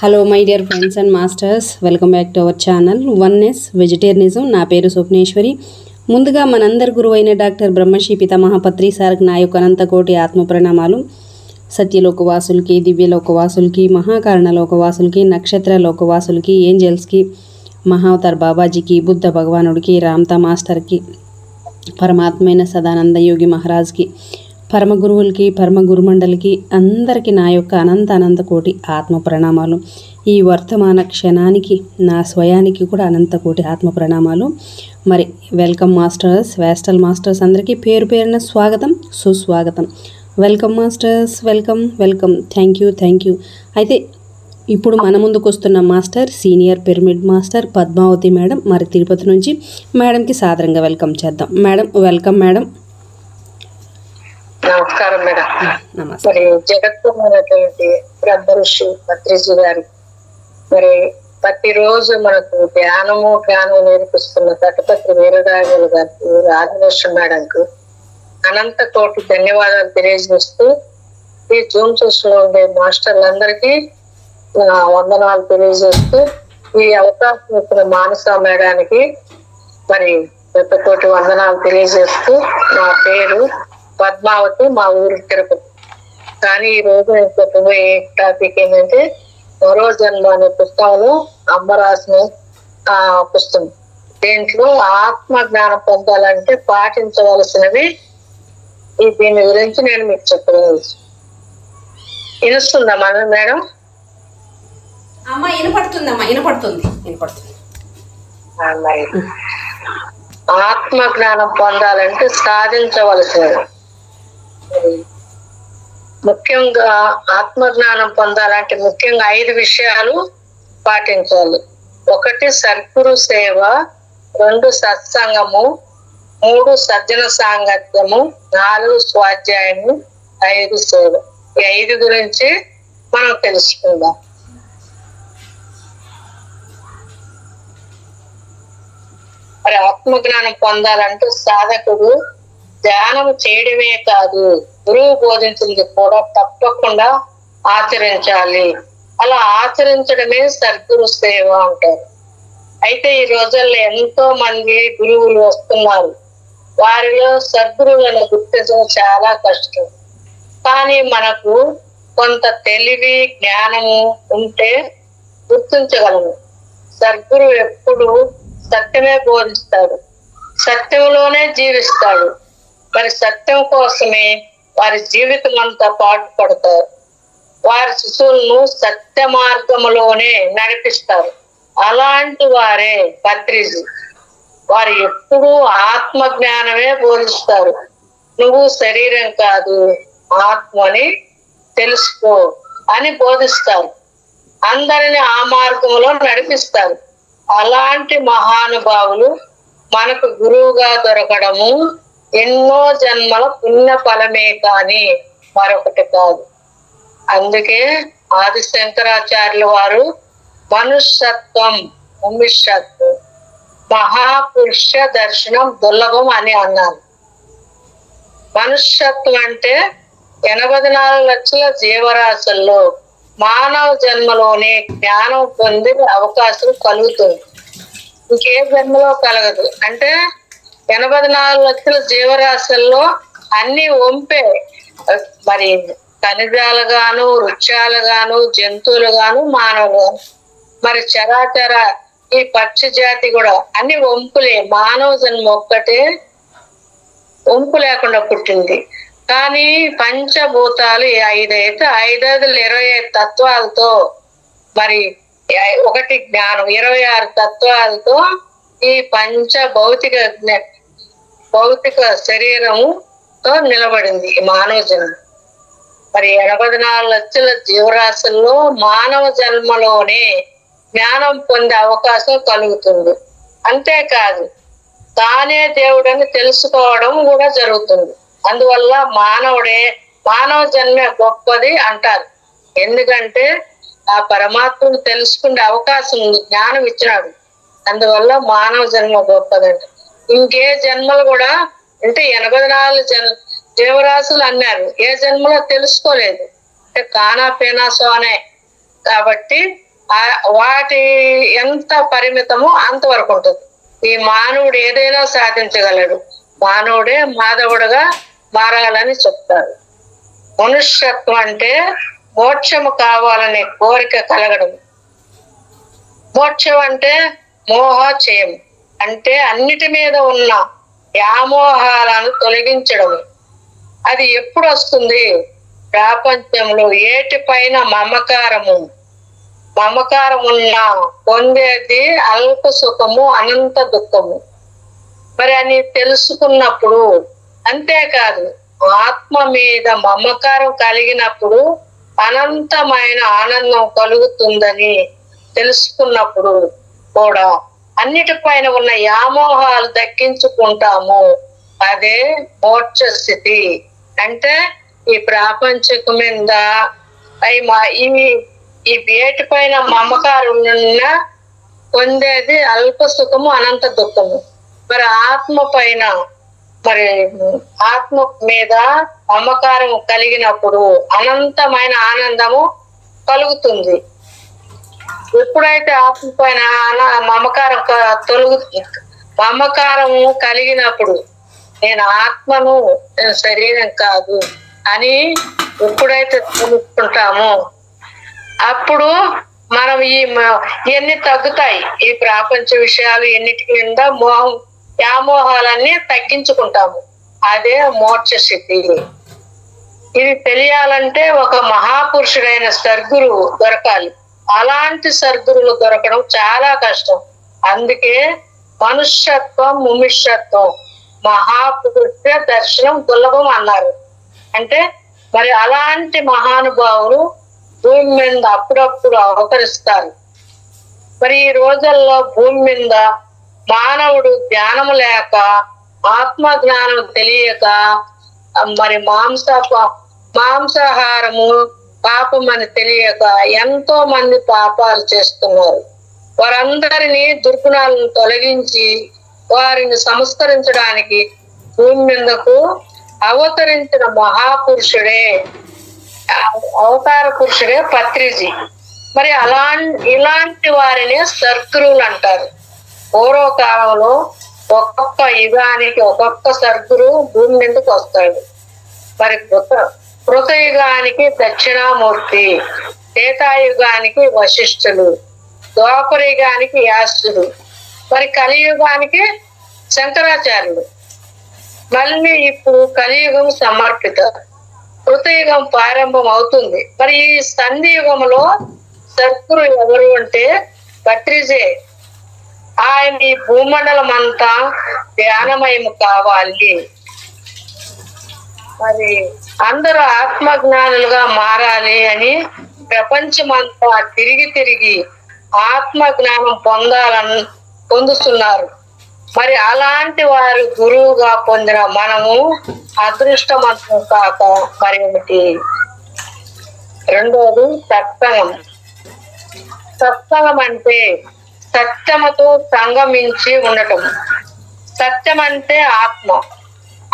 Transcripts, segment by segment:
Hello my dear friends and masters, welcome back to our channel oneness vegetarianism. నా పేరు స్వప్నేశ్వరి. ముందుగా మనందరి గురువు అయిన డాక్టర్ బ్రహ్మశ్రీ పితామహ పత్రి సార్కి నా యొక్క అనంతకోటి ఆత్మ ప్రణామాలు. సత్యలోకవాసులకి, దివ్యలోకవాసులకి, మహాకారణ లోకవాసులకి, నక్షత్ర లోకవాసులకి, ఏంజల్స్కి, మహావతార్ బాబాజీకి, బుద్ధ భగవానుడికి, రామ్తా మాస్టర్కి, పరమాత్మైన సదానంద యోగి మహారాజ్కి, పరమ గురువులకి, పరమ గురుమండలికి అందరికీ నా యొక్క అనంత కోటి ఆత్మ ప్రణామాలు. ఈ వర్తమాన క్షణానికి నా స్వయానికి కూడా అనంతకోటి ఆత్మ ప్రణామాలు. మరి వెల్కమ్ మాస్టర్స్, వేస్టల్ మాస్టర్స్ అందరికీ పేరు పేరున స్వాగతం, సుస్వాగతం. Welcome masters, welcome welcome. Thank you. అయితే ఇప్పుడు మన ముందుకు వస్తున్న master senior pyramid master Padmavati madam. మరి తిరుపతి నుంచి మేడంకి సాదరంగా వెల్కమ్ చేద్దాం. Madam welcome. మేడం నమస్కారం మేడం. నమస్తే. మరి జగత్తున్నటువంటి బ్రహ్మర్షి పత్రిజీ గారు మరి ప్రతిరోజు మనకు జ్ఞానము నేర్పిస్తున్న తటపత్రి వీరరాజులు గారికి, రాజలక్ష్మి మేడంకు అనంత కోటి ధన్యవాదాలు తెలియజేస్తూ ఈ జూమ్ చూస్తూ ఉండే మాస్టర్లందరికీ వందనాలు తెలియజేస్తూ ఈ అవకాశం ఇచ్చిన మానస మేడానికి మరి 100 కోటి వందనాలు తెలియజేస్తూ, నా పేరు పద్మావతి, మా ఊరు తిరుపతి. కానీ ఈ రోజు నేను చెప్పబోయే టాపిక్ ఏంటంటే మరో జన్మ అనే పుస్తకంలో అమ్మ రాసిన పుస్తకం. దీంట్లో ఆత్మ జ్ఞానం పొందాలంటే పాటించవలసినవి దీని గురించి నేను మీకు చెప్పగలను. వినిస్తుందా మేడం? మరి ఆత్మ జ్ఞానం పొందాలంటే సాధించవలసినవి, ముఖ్యంగా ఆత్మజ్ఞానం పొందాలంటే ముఖ్యంగా 5 విషయాలు పాటించాలి. 1 సద్గురు సేవ, 2 సత్సంగము, 3 సజ్జన సాంగత్యము, 4 స్వాధ్యాయము, 5 సేవ. ఈ 5 గురించి మనం తెలుసుకుందాం. మరి ఆత్మజ్ఞానం పొందాలంటే సాధకుడు ధ్యానం చేయడమే కాదు, గురువు బోధించింది కూడా తప్పకుండా ఆచరించాలి. అలా ఆచరించడమే సద్గురు సేవ అంటారు. అయితే ఈ రోజుల్లో ఎంతో మంది గురువులు వస్తున్నారు. వారిలో సద్గురువులను గుర్తించడం చాలా కష్టం. కానీ మనకు కొంత తెలివి, జ్ఞానము ఉంటే గుర్తించగలము. సద్గురు ఎప్పుడు సత్యమే బోధిస్తాడు, సత్యంలోనే జీవిస్తాడు. మరి సత్యం కోసమే వారి జీవితం అంతా పాటుపడతారు. వారి శిశువులను సత్య మార్గంలోనే నడిపిస్తారు. అలాంటి వారే పత్రిజీ. వారు ఎప్పుడూ ఆత్మ జ్ఞానమే బోధిస్తారు. నువ్వు శరీరం కాదు, ఆత్మని తెలుసుకో అని బోధిస్తారు. అందరిని ఆ మార్గంలో నడిపిస్తారు. అలాంటి మహానుభావులు మనకు గురువుగా దొరకడము ఎన్నో జన్మల పుణ్య ఫలమే కానీ మరొకటి కాదు. అందుకే ఆది శంకరాచార్యుల వారు మనుష్యత్వం, ముముష్యత్వం, మహాపురుష దర్శనం దుర్లభం అని అన్నారు. మనుష్యత్వం అంటే 84 లక్షల జీవరాశుల్లో మానవ జన్మలోనే జ్ఞానం పొందే అవకాశం కలుగుతుంది. ఇంకే జన్మలో కలగదు. అంటే 84 లక్షల జీవరాశుల్లో అన్ని వంపే, మరి ఖనిజాలు గాను, వృక్షాలు గాను, జంతువులు గాను, మానవులు గాను, మరి చరాచర ఈ పక్షి జాతి కూడా అన్ని వంపులే. మానవ జన్మ ఒక్కటే వంపు లేకుండా పుట్టింది. కానీ పంచభూతాలు 5 అయితే 5 25 తత్వాలతో, మరి 1 జ్ఞానం 26 తత్వాలతో ఈ పంచ భౌతిక శరీరముతో నిలబడింది ఈ మానవ జన్మ. మరి 84 లక్షల జీవరాశుల్లో మానవ జన్మలోనే జ్ఞానం పొందే అవకాశం కలుగుతుంది. అంతేకాదు తానే దేవుడని తెలుసుకోవడం కూడా జరుగుతుంది. అందువల్ల మానవ జన్మే గొప్పది అంటారు. ఎందుకంటే ఆ పరమాత్మను తెలుసుకునే అవకాశం ఉంది, జ్ఞానం ఇచ్చినాడు. అందువల్ల మానవ జన్మ గొప్పదంట. ఇంకే జన్మలు కూడా అంటే 84 జీవరాశులు అన్నారు. ఏ జన్మలో తెలుసుకోలేదు, అంటే కానా పేనాసోనే. కాబట్టి వాటి ఎంత పరిమితమో అంతవరకు ఉంటుంది. ఈ మానవుడు ఏదైనా సాధించగలడు. మానవుడే మాధవుడుగా మారాలని చెప్తారు. మనుష్యత్వం అంటే మోక్షము కావాలనే కోరిక కలగడం. మోక్షం అంటే మోహచయం, అంటే అన్నిటి మీద ఉన్న వ్యామోహాలను తొలగించడం. అది ఎప్పుడు వస్తుంది? ప్రపంచంలో ఏటిపైన మమకారం ఉన్నా పొందేది అల్ప సుఖము, అనంత దుఃఖము. మరి అని తెలుసుకున్నప్పుడు, అంతేకాదు ఆత్మ మీద మమకారం కలిగినప్పుడు అనంతమైన ఆనందం కలుగుతుందని తెలుసుకున్నప్పుడు కూడా అన్నిటిపైన ఉన్న వ్యామోహాలు దక్కించుకుంటాము. అదే మోక్ష స్థితి. అంటే ఈ ప్రాపంచిక మీద ఈ వేటిపైన మమకారం ఉన్న పొందేది అల్ప సుఖము, అనంత దుఃఖము. మరి ఆత్మ మీద మమకారం కలిగినప్పుడు అనంతమైన ఆనందము కలుగుతుంది. ఎప్పుడైతే ఆత్మ పైన మమకారం కలిగినప్పుడు నేను ఆత్మను, నేను శరీరం కాదు అని ఎప్పుడైతే తెలుసుకుంటామో అప్పుడు మనం ఇవన్నీ తగ్గుతాయి. ఈ ప్రపంచ విషయాలు ఎన్నిటి కింద వ్యామోహాలన్నీ తగ్గించుకుంటాము. అదే మోక్ష స్థితి. ఇది తెలియాలంటే ఒక మహాపురుషుడైన సద్గురువు దొరకాలి. అలాంటి సద్గురువులు దొరకడం చాలా కష్టం. అందుకే మనుష్యత్వం, ముముక్షత్వం, మహాపురుష దర్శనం దుర్లభం అన్నారు. అంటే మరి అలాంటి మహానుభావులు భూమి మీద అప్పుడప్పుడు అవతరిస్తారు. మరి ఈ రోజుల్లో భూమి మీద మానవుడు జ్ఞానము లేక, ఆత్మ జ్ఞానం తెలియక, మరి మాంసాహారము పాపం అని తెలియక ఎంతో మంది పాపాలు చేస్తున్నారు. వారందరినీ దుర్గుణాలను తొలగించి వారిని సంస్కరించడానికి భూమి మీదకు అవతరించిన మహాపురుషుడే, అవతార పురుషుడే పత్రిజీ. మరి ఇలాంటి వారిని సద్గురువులు అంటారు. పూర్వకాలంలో ఒక్కొక్క యుగానికి ఒక్కొక్క సద్గురు భూమి మీదకు వస్తాడు. మరి కృతయుగానికి దక్షిణామూర్తి, త్రేతాయుగానికి వశిష్ఠులు, ద్వాపరయుగానికి వ్యాసుడు, మరి కలియుగానికి శంకరాచార్యులు. మళ్ళీ ఇప్పుడు కలియుగం సమర్పిత, కృతయుగం ప్రారంభం అవుతుంది. మరి ఈ సంధి యుగంలో సద్గురు ఎవరు అంటే పత్రిజే. ఆయన ఈ భూమండలం అంతా ధ్యానమయం కావాలి. మరి అందరూ ఆత్మజ్ఞానులుగా మారాలి అని ప్రపంచమంతా తిరిగి ఆత్మ జ్ఞానం పొందుతున్నారు. మరి అలాంటి వారు గురువుగా పొందిన మనము అదృష్టవంతం కాక మరేమిటి? రెండోది సత్సంగం. సత్సంగం అంటే సత్యముతో సంగమించి ఉండటం. సత్యం అంటే ఆత్మ,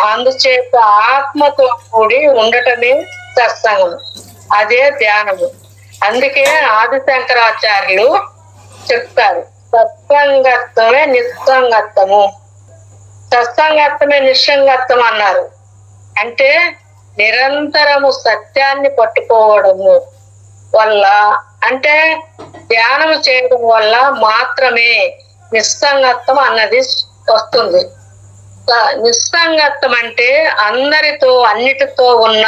అందుచేత ఆత్మతో కూడి ఉండటమే సత్సంగం, అదే ధ్యానము. అందుకే ఆది శంకరాచార్యులు చెప్తారు, సత్సంగత్వమే నిస్సంగత్వము, సత్సంగత్వమే నిస్సంగత్వం అన్నారు. అంటే నిరంతరము సత్యాన్ని పట్టుకోవడము వల్ల, అంటే ధ్యానం చేయడం వల్ల మాత్రమే నిస్సంగత్వం అన్నది వస్తుంది. నిస్సంగత్వం అంటే అందరితో అన్నిటితో ఉన్న,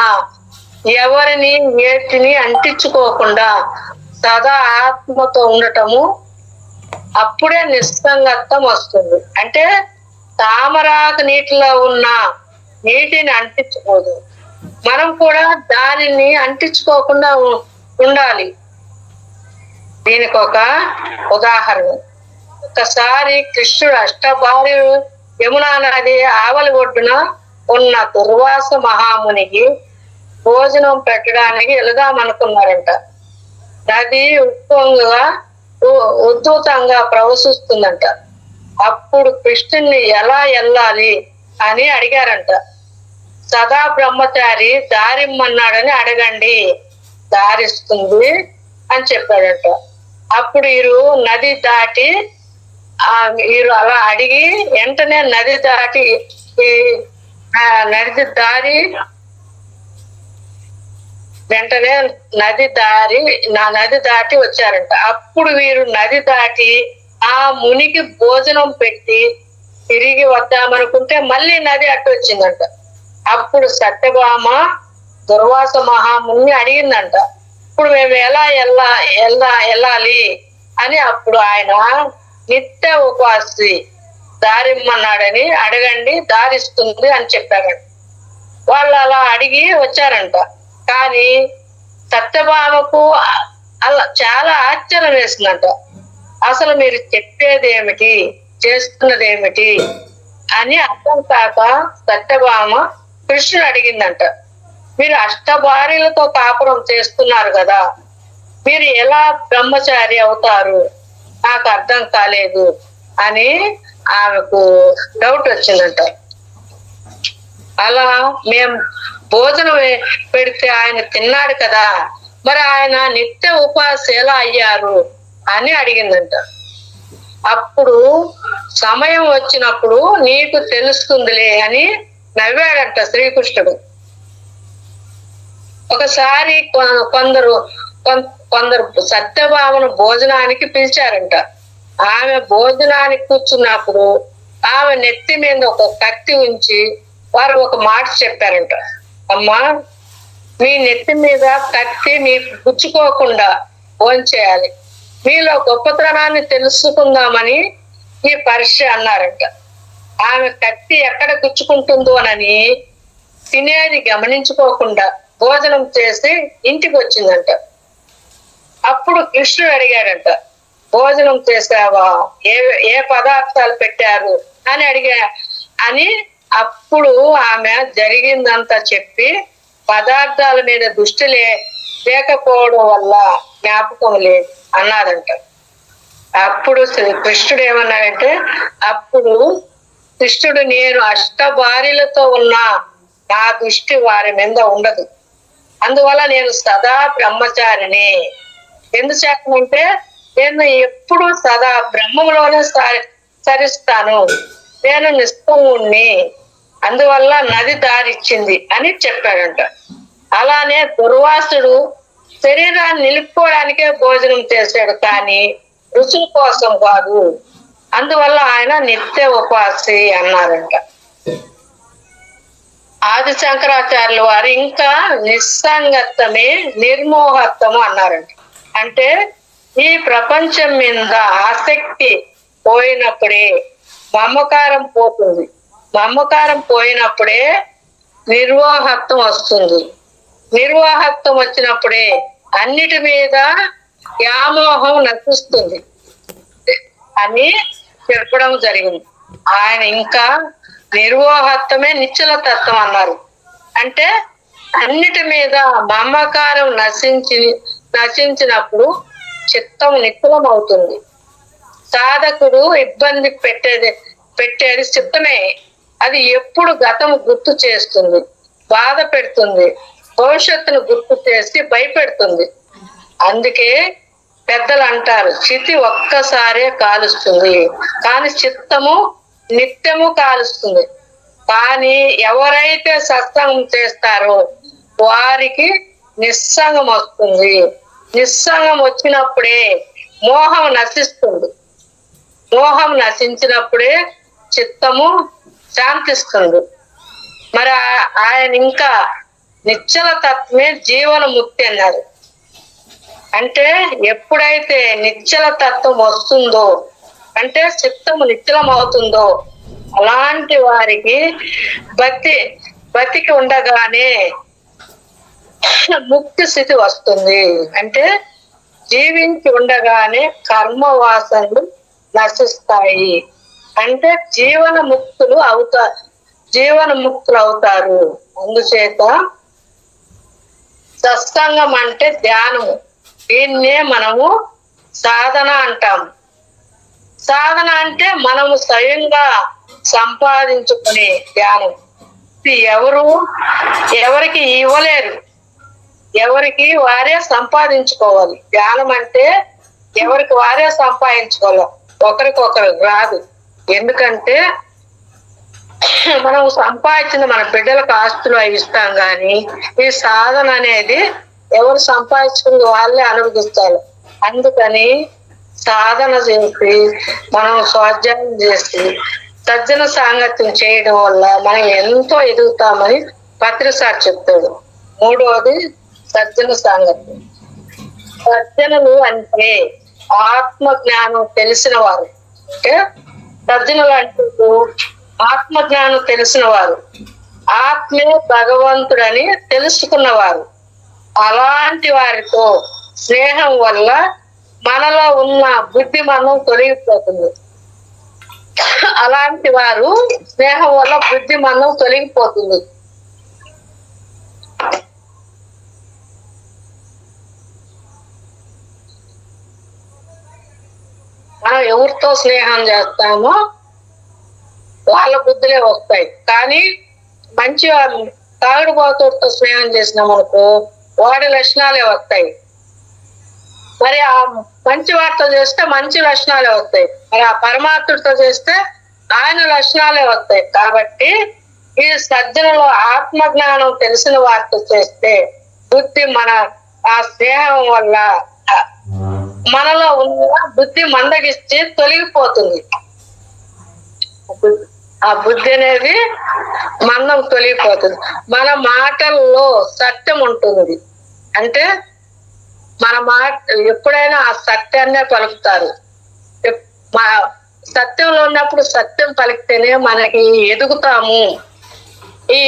ఎవరిని వేటిని అంటించుకోకుండా సదా ఆత్మతో ఉండటము, అప్పుడే నిస్సంగత్వం వస్తుంది. అంటే తామరాకు నీటిలో ఉన్న నీటిని అంటించుకోదు, మనం కూడా దానిని అంటించుకోకుండా ఉండాలి. దీనికి ఒక ఉదాహరణ, ఒకసారి కృష్ణుడు అష్టభార్యలు యమునా నది ఆవలి ఒడ్డున ఉన్న దుర్వాస మహామునికి భోజనం పెట్టడానికి వెళదామనుకున్నారంట. నది ఉప్పొంగుగా ఉద్ధృతంగా ప్రవశిస్తుందంట. అప్పుడు కృష్ణుని ఎలా వెళ్ళాలి అని అడిగారంట. సదా బ్రహ్మచారి దారిమ్మన్నాడని అడగండి, దారిస్తుంది అని చెప్పాడంట. అప్పుడు వీరు నది దాటి వీరు అలా అడిగి వెంటనే నది దాటి నది దారి వెంటనే నది దాటి వచ్చారంట. అప్పుడు వీరు నది దాటి ఆ మునికి భోజనం పెట్టి తిరిగి వద్దామనుకుంటే మళ్ళీ నది అట్టు వచ్చిందంట. అప్పుడు సత్యభామ దుర్వాస మహాముని అడిగిందంట, ఇప్పుడు మేము ఎలా వెళ్ళాలి అని. అప్పుడు ఆయన నిత్య ఉపాసి దారిమ్మన్నాడని అడగండి దారిస్తుంది అని చెప్పారంట. వాళ్ళు అలా అడిగి వచ్చారంట. కానీ సత్యభామకు అలా చాలా ఆశ్చర్యం వేసిందంట. అసలు మీరు చెప్పేది ఏమిటి, చేస్తున్నది ఏమిటి అని అర్థం కాక సత్యభామ కృష్ణుడు అడిగిందంట, మీరు అష్టభార్యలతో కాపురం చేస్తున్నారు కదా, మీరు ఎలా బ్రహ్మచారి అవుతారు, నాకు అర్థం కాలేదు అని ఆమెకు డౌట్ వచ్చిందంట. అలా మేము భోజనం పెడితే ఆయన తిన్నాడు కదా, మరి ఆయన నిత్య ఉపాస ఎలా అయ్యారు అని అడిగిందంట. అప్పుడు సమయం వచ్చినప్పుడు నీకు తెలుస్తుందిలే అని నవ్వాడంట శ్రీకృష్ణుడు. ఒకసారి కొందరు సత్యభామను భోజనానికి పిలిచారంట. ఆమె భోజనానికి కూర్చున్నప్పుడు ఆమె నెత్తి మీద ఒక కత్తి ఉంచి వారు ఒక మాట చెప్పారంట, అమ్మా మీ నెత్తి మీద కత్తి మీకు గుచ్చుకోకుండా భోంచేయాలి, మీలో గొప్పతనాన్ని తెలుసుకుందామని ఈ పరీక్ష అన్నారంట. ఆమె కత్తి ఎక్కడ గుచ్చుకుంటుందోనని తినేది గమనించుకోకుండా భోజనం చేసి ఇంటికి వచ్చిందంట. అప్పుడు కృష్ణుడు అడిగాడంట, భోజనం చేసావా, ఏ పదార్థాలు పెట్టారు అని అప్పుడు ఆమె జరిగిందంతా చెప్పి పదార్థాల మీద దృష్టి లేకపోవడం వల్ల జ్ఞాపకం లేదు అన్నారంట. అప్పుడు కృష్ణుడు ఏమన్నాడంటే, అప్పుడు కృష్ణుడు నేను అష్టభార్యలతో ఉన్నా నా దృష్టి వారి మీద ఉండదు, అందువల్ల నేను సదా బ్రహ్మచారిని. ఎందుచేతంటే నేను ఎప్పుడు సదా బ్రహ్మంలోనే సరిస్తాను, నేను నిస్సంగుణ్ణి, అందువల్ల నది దారిచ్చింది అని చెప్పాడంట. అలానే దుర్వాసుడు శరీరాన్ని నిలుపుకోవడానికే భోజనం చేశాడు కానీ రుచుల కోసం కాదు, అందువల్ల ఆయన నిత్య ఉపాసి అన్నారంట. ఆది శంకరాచార్యుల వారు ఇంకా నిస్సంగత్వమే నిర్మోహత్వము అన్నారంట. అంటే ఈ ప్రపంచం మీద ఆసక్తి పోయినప్పుడే మమకారం పోతుంది, మమకారం పోయినప్పుడే నిర్వాహత్వం వస్తుంది, నిర్వాహత్వం వచ్చినప్పుడే అన్నిటి మీద వ్యామోహం నశిస్తుంది అని చెప్పడం జరిగింది. ఆయన ఇంకా నిర్వాహత్వమే నిశ్చల తత్వం అన్నారు. అంటే అన్నిటి మీద మమకారం నశించినప్పుడు చిత్తం నిశ్చలం అవుతుంది. సాధకుడు ఇబ్బంది పెట్టేది చిత్తమే, అది ఎప్పుడు గతం గుర్తు చేస్తుంది, బాధ పెడుతుంది, భవిష్యత్తును గుర్తు చేసి భయపెడుతుంది. అందుకే పెద్దలు అంటారు, చితి ఒక్కసారే కాలుస్తుంది కానీ చిత్తము నిత్యము కాలుస్తుంది. కానీ ఎవరైతే సత్సంగం చేస్తారో వారికి నిస్సంగం వస్తుంది. నిస్సంగం వచ్చినప్పుడే మోహం నశిస్తుంది, మోహం నశించినప్పుడే చిత్తము శాంతిస్తుంది. మరి ఆయన ఇంకా నిశ్చల తత్వమే జీవన ముక్తి అన్నారు. అంటే ఎప్పుడైతే నిశ్చల తత్వం వస్తుందో, అంటే చిత్తము నిశ్చలం అవుతుందో, అలాంటి వారికి బతికి ఉండగానే ముక్తి స్థితి వస్తుంది. అంటే జీవించి ఉండగానే కర్మ వాసనలు నశిస్తాయి. అంటే జీవన ముక్తులు అవుతారు. అందుచేత సత్సంగం అంటే ధ్యానము, దీన్నే మనము సాధన అంటాం. సాధన అంటే మనము స్వయంగా సంపాదించుకునే ధ్యానం. ఎవరికి ఇవ్వలేరు, ఎవరికి వారే సంపాదించుకోవాలి. ధ్యానం అంటే ఎవరికి వారే సంపాదించుకోవాలి, ఒకరికొకరు రాదు. ఎందుకంటే మనం సంపాదించిన మన బిడ్డలకు ఆస్తులు అవి ఇస్తాం, కానీ ఈ సాధన అనేది ఎవరు సంపాదించుకుని వాళ్ళే అనుభవిస్తారు. అందుకని సాధన చేసి మనం స్వాధ్యాయం చేసి సజ్జన సాంగత్యం చేయడం వల్ల మనం ఎంతో ఎదుగుతామని పత్రిసార్ చెప్తాడు. మూడవది సజ్జన సాంగత్యం. సజ్జనులు అంటే ఆత్మ జ్ఞానం తెలిసిన వారు. అంటే సజ్జనులు అంటే ఆత్మ జ్ఞానం తెలిసిన వారు, ఆత్మే భగవంతుడని తెలుసుకున్నవారు. అలాంటి వారితో స్నేహం వల్ల మనలో ఉన్న బుద్ధి మనం తొలగిపోతుంది. అలాంటి వారు స్నేహం వల్ల బుద్ధి మనం తొలగిపోతుంది. మనం ఎవరితో స్నేహం చేస్తామో వాళ్ళ బుద్ధులే వస్తాయి. కానీ మంచి తాగుడుపోతుడితో స్నేహం చేసినాం అనుకో వాడి లక్షణాలే వస్తాయి. మరి ఆ మంచి వాటితో చేస్తే మంచి లక్షణాలే వస్తాయి. మరి ఆ పరమాత్ముడితో చేస్తే ఆయన లక్షణాలే వస్తాయి. కాబట్టి ఈ సజ్జనలో ఆత్మజ్ఞానం తెలిసిన వారితో చేస్తే బుద్ధి మన ఆ స్నేహం వల్ల మనలో ఉన్న బుద్ధి మందగిచ్చి తొలగిపోతుంది. ఆ బుద్ధి అనేది మందం తొలగిపోతుంది. మన మాటల్లో సత్యం ఉంటుంది. అంటే మన మాట ఎప్పుడైనా ఆ సత్యాన్నే పలుకుతారు. మా సత్యంలో ఉన్నప్పుడు సత్యం పలికితేనే మనకి ఎదుగుతాము. ఈ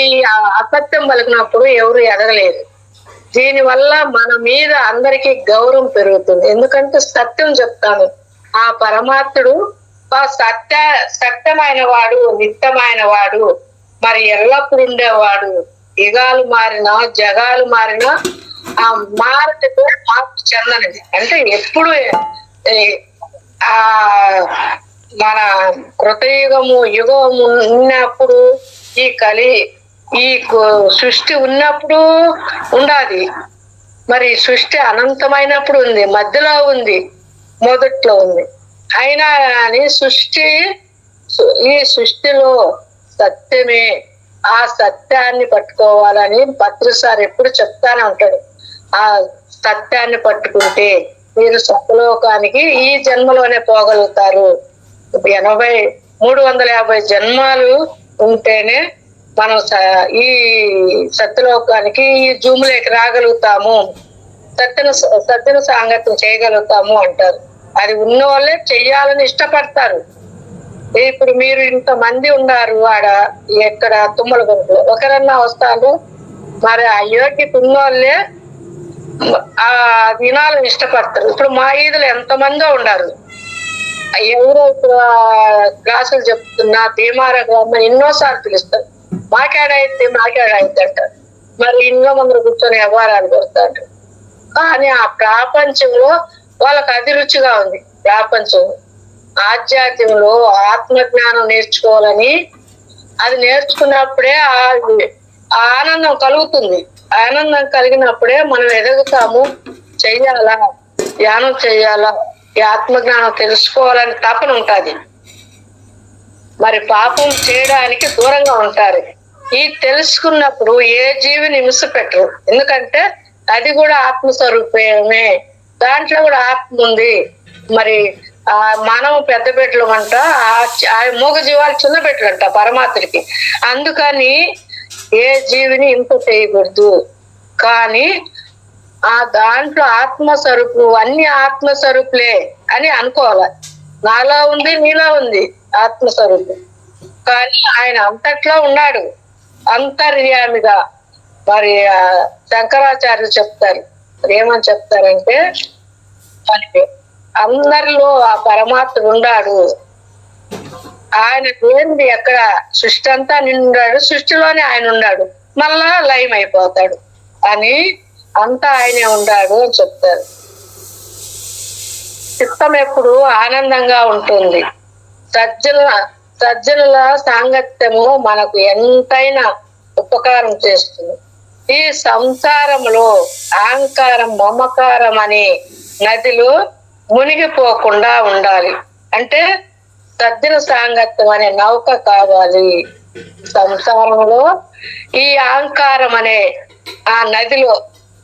అసత్యం పలికినప్పుడు ఎవరు ఎదగలేరు. దీనివల్ల మన మీద అందరికీ గౌరవం పెరుగుతుంది. ఎందుకంటే సత్యం చెప్తాను. ఆ పరమాత్ముడు సత్యమైన వాడు, నిత్యమైన వాడు, మరి ఎల్లప్పుడు ఉండేవాడు. యుగాలు మారినా జగాలు మారినా ఆ మారటితో మార్పు చెందనిది. అంటే ఎప్పుడు ఆ మన కృతయుగము యుగము ఉన్నప్పుడు ఈ సృష్టి ఉన్నప్పుడు ఉండాలి. మరి సృష్టి అనంతమైనప్పుడు ఉంది, మధ్యలో ఉంది, మొదట్లో ఉంది. అయినా కానీ ఈ సృష్టిలో సత్యమే. ఆ సత్యాన్ని పట్టుకోవాలని పత్రిసార్ ఎప్పుడు చెప్తానే ఉంటాడు. ఆ సత్యాన్ని పట్టుకుంటే మీరు సత్యలోకానికి ఈ జన్మలోనే పోగలుగుతారు. 350 జన్మాలు ఉంటేనే మనం ఈ సత్యలోకానికి ఈ జూములేకి రాగలుగుతాము, సత్యన సాంగత్యం చేయగలుగుతాము అంటారు. అది ఉన్న వాళ్ళే చెయ్యాలని ఇష్టపడతారు. ఇప్పుడు మీరు ఇంతమంది ఉన్నారు ఆడ ఎక్కడ తుమ్మల గుంపులో ఒకరన్నా వస్తారు. మరి ఆ యోగ్యత ఉన్నోళ్ళే ఆ వినాలని ఇష్టపడతారు. ఇప్పుడు మా ఈదులు ఎంతమందో ఉన్నారు. ఎవరో ఇప్పుడు క్లాసులు చెప్తున్నా భీమారకు అమ్మ ఎన్నోసార్లు పిలుస్తారు. మాకేడైతే అంటారు. మరి ఎన్నో మంది కూర్చొని వ్యవహారాలు కొడతారు. కానీ ఆ ప్రాపంచంలో వాళ్ళకి అభిరుచిగా ఉంది. ప్రాపంచం ఆధ్యాత్మంలో ఆత్మజ్ఞానం నేర్చుకోవాలని, అది నేర్చుకున్నప్పుడే ఆనందం కలుగుతుంది. ఆనందం కలిగినప్పుడే మనం ఎదుగుతాము. చెయ్యాలా, ధ్యానం చెయ్యాలా, ఈ ఆత్మజ్ఞానం తెలుసుకోవాలని తపన ఉంటుంది. మరి పాపం చేయడానికి దూరంగా ఉంటారు. ఈ తెలుసుకున్నప్పుడు ఏ జీవిని హింస పెట్టరు. ఎందుకంటే అది కూడా ఆత్మస్వరూపమే, దాంట్లో కూడా ఆత్మ ఉంది. మరి మనం పెద్ద బిడ్డలు అంట, ఆ మూగ జీవాలు చిన్న బిడ్డలు అంట పరమాత్మకి. అందుకని ఏ జీవిని హింస చేయకూడదు. కానీ ఆ దాంట్లో ఆత్మస్వరూపు అన్ని ఆత్మస్వరూపులే అని అనుకోవాలి. నాలో ఉంది, నీలో ఉంది ఆత్మస్వరూపు. కానీ ఆయన అంతట్లో ఉన్నాడు అంతర్యామిగా. మరి శంకరాచార్యులు చెప్తారు, ఏమని చెప్తారంటే మనకి అందరిలో ఆ పరమాత్ముడు ఉన్నాడు. ఆయన ఏంది ఎక్కడ సృష్టి అంతా నిండాడు, సృష్టిలోనే ఆయన ఉన్నాడు, మళ్ళా లయం అయిపోతాడు అని అంతా ఆయనే ఉన్నాడు అని చెప్తారు. చిత్తం ఎప్పుడు ఆనందంగా ఉంటుంది. సజ్జనుల సాంగత్యము మనకు ఎంతైనా ఉపకారం చేస్తుంది. ఈ సంసారంలో అహంకారం మమకారం అనే నదిలో మునిగిపోకుండా ఉండాలి. అంటే సజ్జన సాంగత్యం అనే నౌక కావాలి. సంసారంలో ఈ అహంకారం అనే ఆ నదిలో,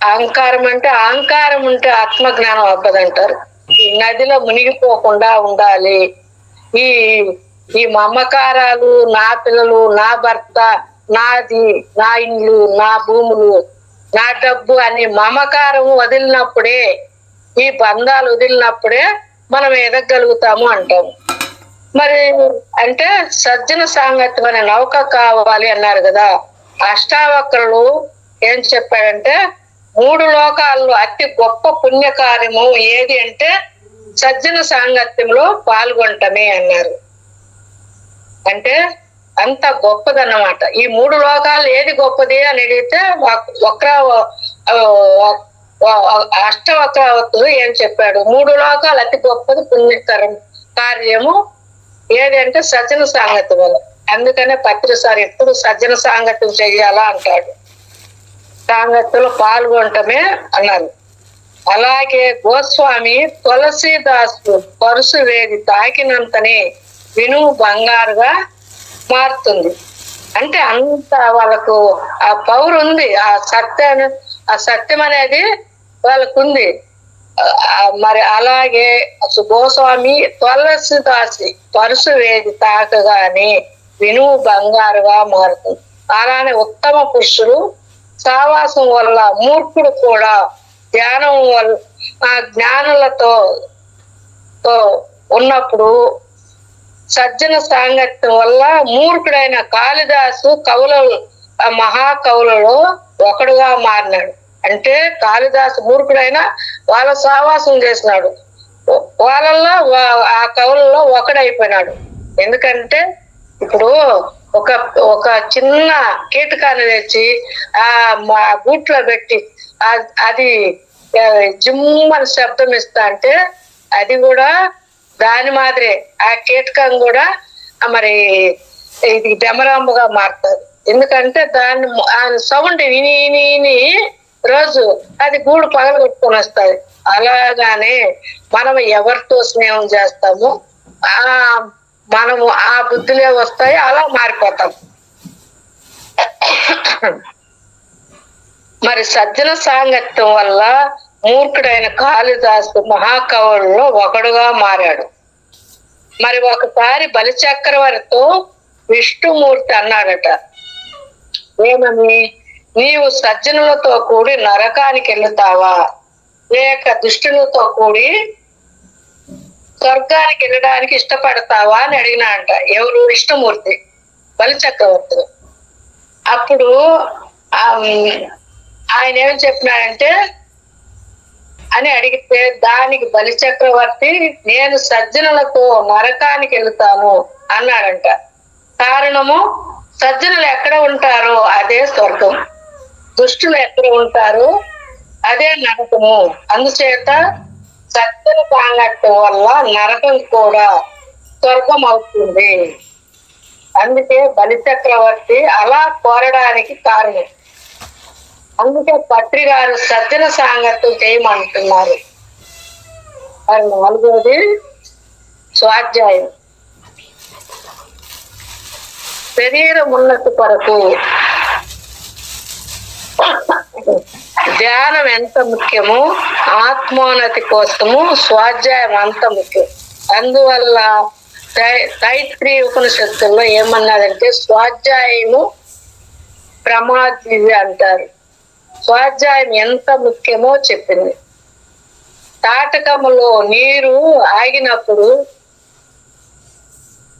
అహంకారం అంటే అహంకారం ఉంటే ఆత్మజ్ఞానం అవ్వదంటారు. ఈ నదిలో మునిగిపోకుండా ఉండాలి. ఈ ఈ మమకారాలు, నా పిల్లలు, నా భర్త, నాది, నా ఇండ్లు, నా భూములు, నా డబ్బు అని మమకారం వదిలినప్పుడే, ఈ బంధాలు వదిలినప్పుడే మనం ఎదగలుగుతాము అంటాము. మరి అంటే సజ్జన సాంగత్యం అనే నౌక కావాలి అన్నారు కదా. అష్టావక్రులు ఏం చెప్పాడంటే 3 లోకాల్లో అతి గొప్ప పుణ్యకార్యము ఏది అంటే సజ్జన సాంగత్యంలో పాల్గొంటమే అన్నారు. అంటే అంత గొప్పదన్నమాట. ఈ 3 లోకాలు ఏది గొప్పది అని అడిగితే అష్టవక్రవక్తులు ఏం చెప్పాడు, 3 లోకాలు అతి గొప్పది పుణ్యకరం కార్యము ఏది అంటే సజ్జన సాంగత్యం వల్ల. అందుకనే పత్రిసారి ఎప్పుడు సజ్జన సాంగత్యం చెయ్యాలా అంటాడు. సాంగత్యంలో పాల్గొనటమే అన్నారు. అలాగే గోస్వామి తులసీదాసు పరుసు వేది తాకినంతనే వినువు బంగారుగా మారుతుంది. అంటే అంత వాళ్ళకు ఆ పౌరు ఉంది, ఆ సత్యం అనేది వాళ్ళకు ఉంది. మరి అలాగే గోస్వామి తులసీదాసి పరుసు వేది తాకగానే వినువు బంగారుగా మారుతుంది. అలానే ఉత్తమ పురుషులు సావాసం వల్ల మూర్ఖుడు కూడా ధ్యానం వల్ల ఆ జ్ఞానులతో ఉన్నప్పుడు సజ్జన సాంగత్యం వల్ల మూర్ఖుడైన కాళిదాసు మహాకవులలో ఒకడుగా మారినాడు. అంటే కాళిదాసు మూర్ఖుడైన వాళ్ళ సావాసం చేసినాడు, వాళ్ళల్లో ఆ కవులలో ఒకడైపోయినాడు. ఎందుకంటే ఇప్పుడు ఒక చిన్న కీటకాన్ని తెచ్చి ఆ గూట్లో పెట్టి అది జిమ్మని శబ్దం ఇస్తా అంటే అది కూడా దాని మాదిరే ఆ కీటకం కూడా మరి ఇది డెమరాంబుగా మారుతుంది. ఎందుకంటే దాన్ని సౌండ్ విని రోజు అది గూడు పగలగొట్టుకొని వస్తుంది. అలాగానే మనం ఎవరితో స్నేహం చేస్తామో మనము ఆ బుద్ధులే వస్తాయి, అలా మారిపోతాం. మరి సజ్జన సాంగత్యం వల్ల మూర్ఖుడైన కాళిదాసు మహాకవుల్లో ఒకడుగా మారాడు. మరి ఒకసారి బలిచక్రవర్తితో విష్ణుమూర్తి అన్నాడట, ఏమని, నీవు సజ్జనులతో కూడి నరకానికి వెళుతావా లేక దుష్టులతో కూడి స్వర్గానికి వెళ్ళడానికి ఇష్టపడతావా అని అడిగినాడంట. ఎవరు? విష్ణుమూర్తి బలిచక్రవర్తి. అప్పుడు ఆయన ఏమని చెప్పినాడంటే అని అడిగితే దానికి బలిచక్రవర్తి నేను సజ్జనులతో నరకానికి వెళ్తాను అన్నాడంట. కారణము సజ్జనులు ఎక్కడ ఉంటారో అదే స్వర్గం, దుష్టులు ఎక్కడ ఉంటారో అదే నరకము. అందుచేత సజ్జన సాంగత్యం వల్ల నరకం కూడా స్వర్గం అవుతుంది. అందుకే బలిచక్రవర్తి అలా కోరడానికి కారణం. అందుకే పత్రి గారు సజ్జన సాంగత్యం చేయమంటున్నారు. మరి 4వది స్వాధ్యాయం. శరీరం ఉన్నతి కొరకు ధ్యానం ఎంత ముఖ్యమో ఆత్మోన్నతి కోసము స్వాధ్యాయం అంత ముఖ్యం. అందువల్ల తైత్రీ ఉపనిషత్తుల్లో ఏమన్నారంటే స్వాధ్యాయము ప్రమాదివ్య అంటారు. స్వాధ్యాయం ఎంత ముఖ్యమో చెప్పింది. తాటకములో నీరు ఆగినప్పుడు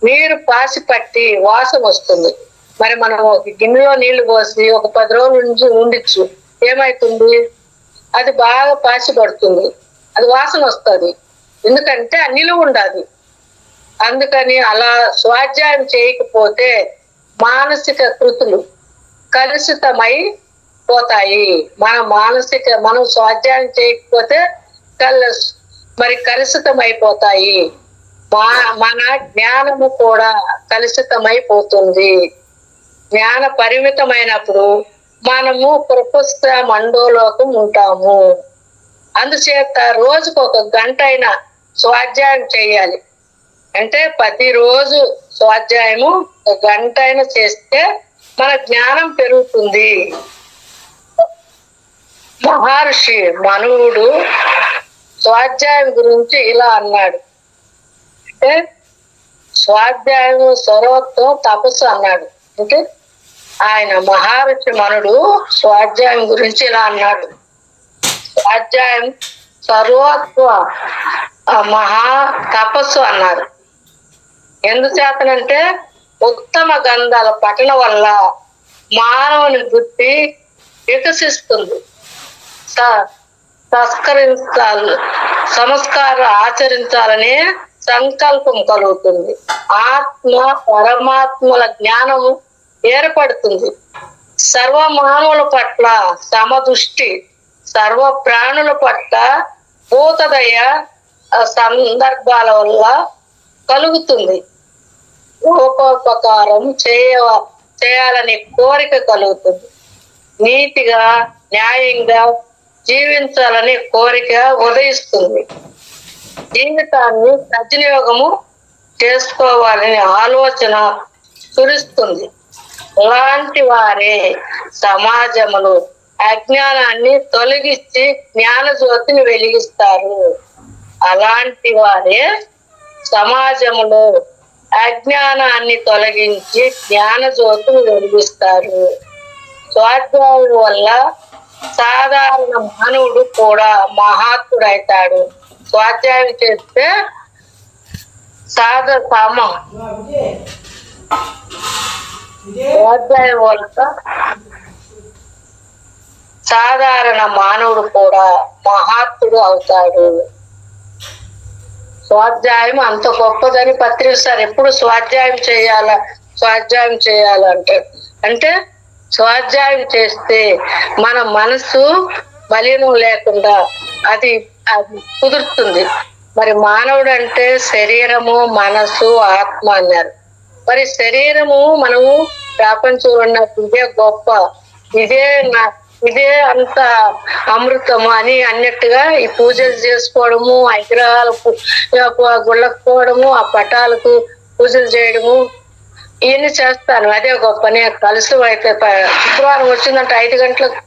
నీరు పాసి పట్టి వాసన వస్తుంది. మరి మనం ఒక గిన్నెలో నీళ్లు పోసి ఒక 10 రోజుల నుంచి ఉండిచ్చు, ఏమైతుంది? అది బాగా పాసి పడుతుంది, అది వాసన వస్తుంది. ఎందుకంటే ఆ నిలువ ఉండదు. అందుకని అలా స్వాధ్యాయం చేయకపోతే మానసిక కృతులు కలుషితమై పోతాయి. మనం స్వాధ్యాయం చేయకపోతే కలుషితం అయిపోతాయి. మన జ్ఞానము కూడా కలుషితమైపోతుంది. జ్ఞాన పరిమితమైనప్పుడు మనము ప్రపుస్త మండోలోకం ఉంటాము. అందుచేత రోజుకు 1 గంట అయినా స్వాధ్యాయం చేయాలి. అంటే ప్రతిరోజు స్వాధ్యాయము 1 గంట అయినా చేస్తే మన జ్ఞానం పెరుగుతుంది. మహర్షి మనువుడు స్వాధ్యాయం గురించి ఇలా అన్నాడు. అంటే స్వాధ్యాయం సర్వత్వం తపస్సు అన్నాడు. అంటే ఆయన మహర్షి మనుడు స్వాధ్యాయం గురించి ఇలా అన్నాడు. స్వాధ్యాయం సర్వత్వ మహా తపస్సు అన్నారు. ఎందుచేతనంటే ఉత్తమ గ్రంథాల పఠన వల్ల మానవుని బుద్ధి వికసిస్తుంది, సంస్కారం ఆచరించాలనే సంకల్పం కలుగుతుంది, ఆత్మ పరమాత్మల జ్ఞానము ఏర్పడుతుంది. సర్వ మానవుల పట్ల సమదృష్టి, సర్వ ప్రాణుల పట్ల భూతదయ సందర్భాల వల్ల కలుగుతుంది. లోకోపకారం చేయాలనే కోరిక కలుగుతుంది. నీతిగా న్యాయంగా జీవించాలనే కోరిక ఉదయిస్తుంది. జీవితాన్ని సద్వినియోగము చేసుకోవాలనే ఆలోచన సురిస్తుంది. అలాంటి వారే సమాజంలో అజ్ఞానాన్ని తొలగించి జ్ఞాన జ్యోతిని వెలిగిస్తారు. అలాంటి వారే సమాజంలో అజ్ఞానాన్ని తొలగించి జ్ఞాన జ్యోతిని వెలిగిస్తారు. స్వాధ్యాయం వల్ల సాధారణ మానవుడు కూడా మహాత్ముడైతాడు. స్వాధ్యాయం చేస్తే స్వాధ్యాయం వల్ల సాధారణ మానవుడు కూడా మహాత్ముడు అవుతాడు. స్వాధ్యాయం అంత గొప్పదని పత్రిస్తారు. ఎప్పుడు స్వాధ్యాయం చేయాలంటే అంటే స్వాధ్యాయం చేస్తే మన మనసు మలినం లేకుండా అది కుదురుతుంది. మరి మానవుడు అంటే శరీరము, మనసు, ఆత్మ అన్నారు. మరి శరీరము మనము ప్రపంచంలో ఉన్న ఇదే గొప్ప, ఇదే అంత అమృతము అని అన్నట్టుగా ఈ పూజలు చేసుకోవడము, విగ్రహాలకు గుళ్ళకు పోవడము, ఆ పటాలకు పూజలు చేయడము ఇవన్నీ చేస్తాను. అదే గొప్ప. నేను కలుసం అయితే శుక్రవారం వచ్చిందంటే 5 గంటలకు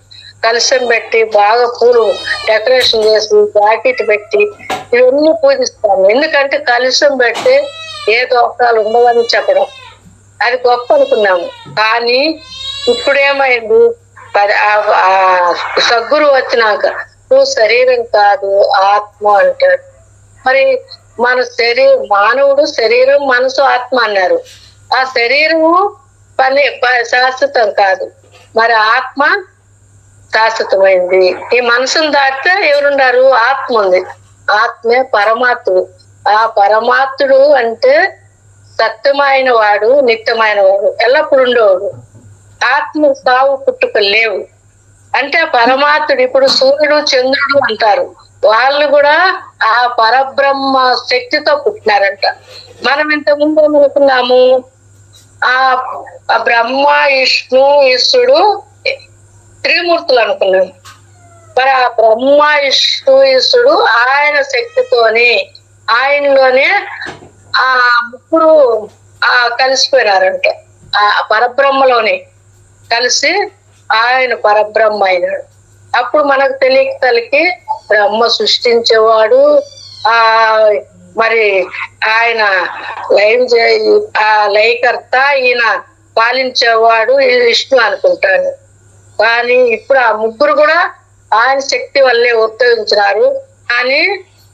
కలుసం పెట్టి బాగా పూలు డెకరేషన్ చేసి జాకెట్ పెట్టి ఇవన్నీ పూజిస్తాను. ఎందుకంటే కలుసం పెట్టి ఏ దోషాలు ఉండవని చెప్పడం అది గొప్ప అనుకున్నాము. కానీ ఇప్పుడేమైంది, సద్గురు వచ్చినాక నువ్వు శరీరం కాదు ఆత్మ అంటాడు. మరి మన మానవుడు శరీరం, మనసు, ఆత్మ అన్నారు. ఆ శరీరము శాశ్వతం కాదు, మరి ఆత్మ శాశ్వతమైంది. ఈ మనసును దాటితే ఎవరున్నారు? ఆత్మ ఉంది. ఆత్మే పరమాత్ముడు. ఆ పరమాత్ముడు అంటే సత్యమైన వాడు, నిత్యమైన వాడు, ఎల్లప్పుడు ఉండేవాడు. ఆత్మ సావు పుట్టుకలు లేవు. అంటే పరమాత్ముడు ఇప్పుడు సూర్యుడు చంద్రుడు అంటారు, వాళ్ళు కూడా ఆ పరబ్రహ్మ శక్తితో పుట్టినారంట. మనం ఇంతకుముందు అనుకున్నాము ఆ బ్రహ్మ, విష్ణు, ఈశ్వరుడు త్రిమూర్తులు అనుకున్నాం. మరి ఆ బ్రహ్మ, విష్ణు, ఈశ్వరుడు ఆయన శక్తితోని ఆయనలోనే ఆ ముగ్గురు కలిసిపోయినారంట. ఆ పరబ్రహ్మలోనే కలిసి ఆయన పరబ్రహ్మ అయినాడు. అప్పుడు మనకు తెలియకి బ్రహ్మ సృష్టించేవాడు, మరి ఆయన లయకర్త, ఈయన పాలించేవాడు విష్ణు అనుకుంటాను. కానీ ఇప్పుడు ఆ ముగ్గురు కూడా ఆయన శక్తి వల్లే ఉద్భవించినారు. కానీ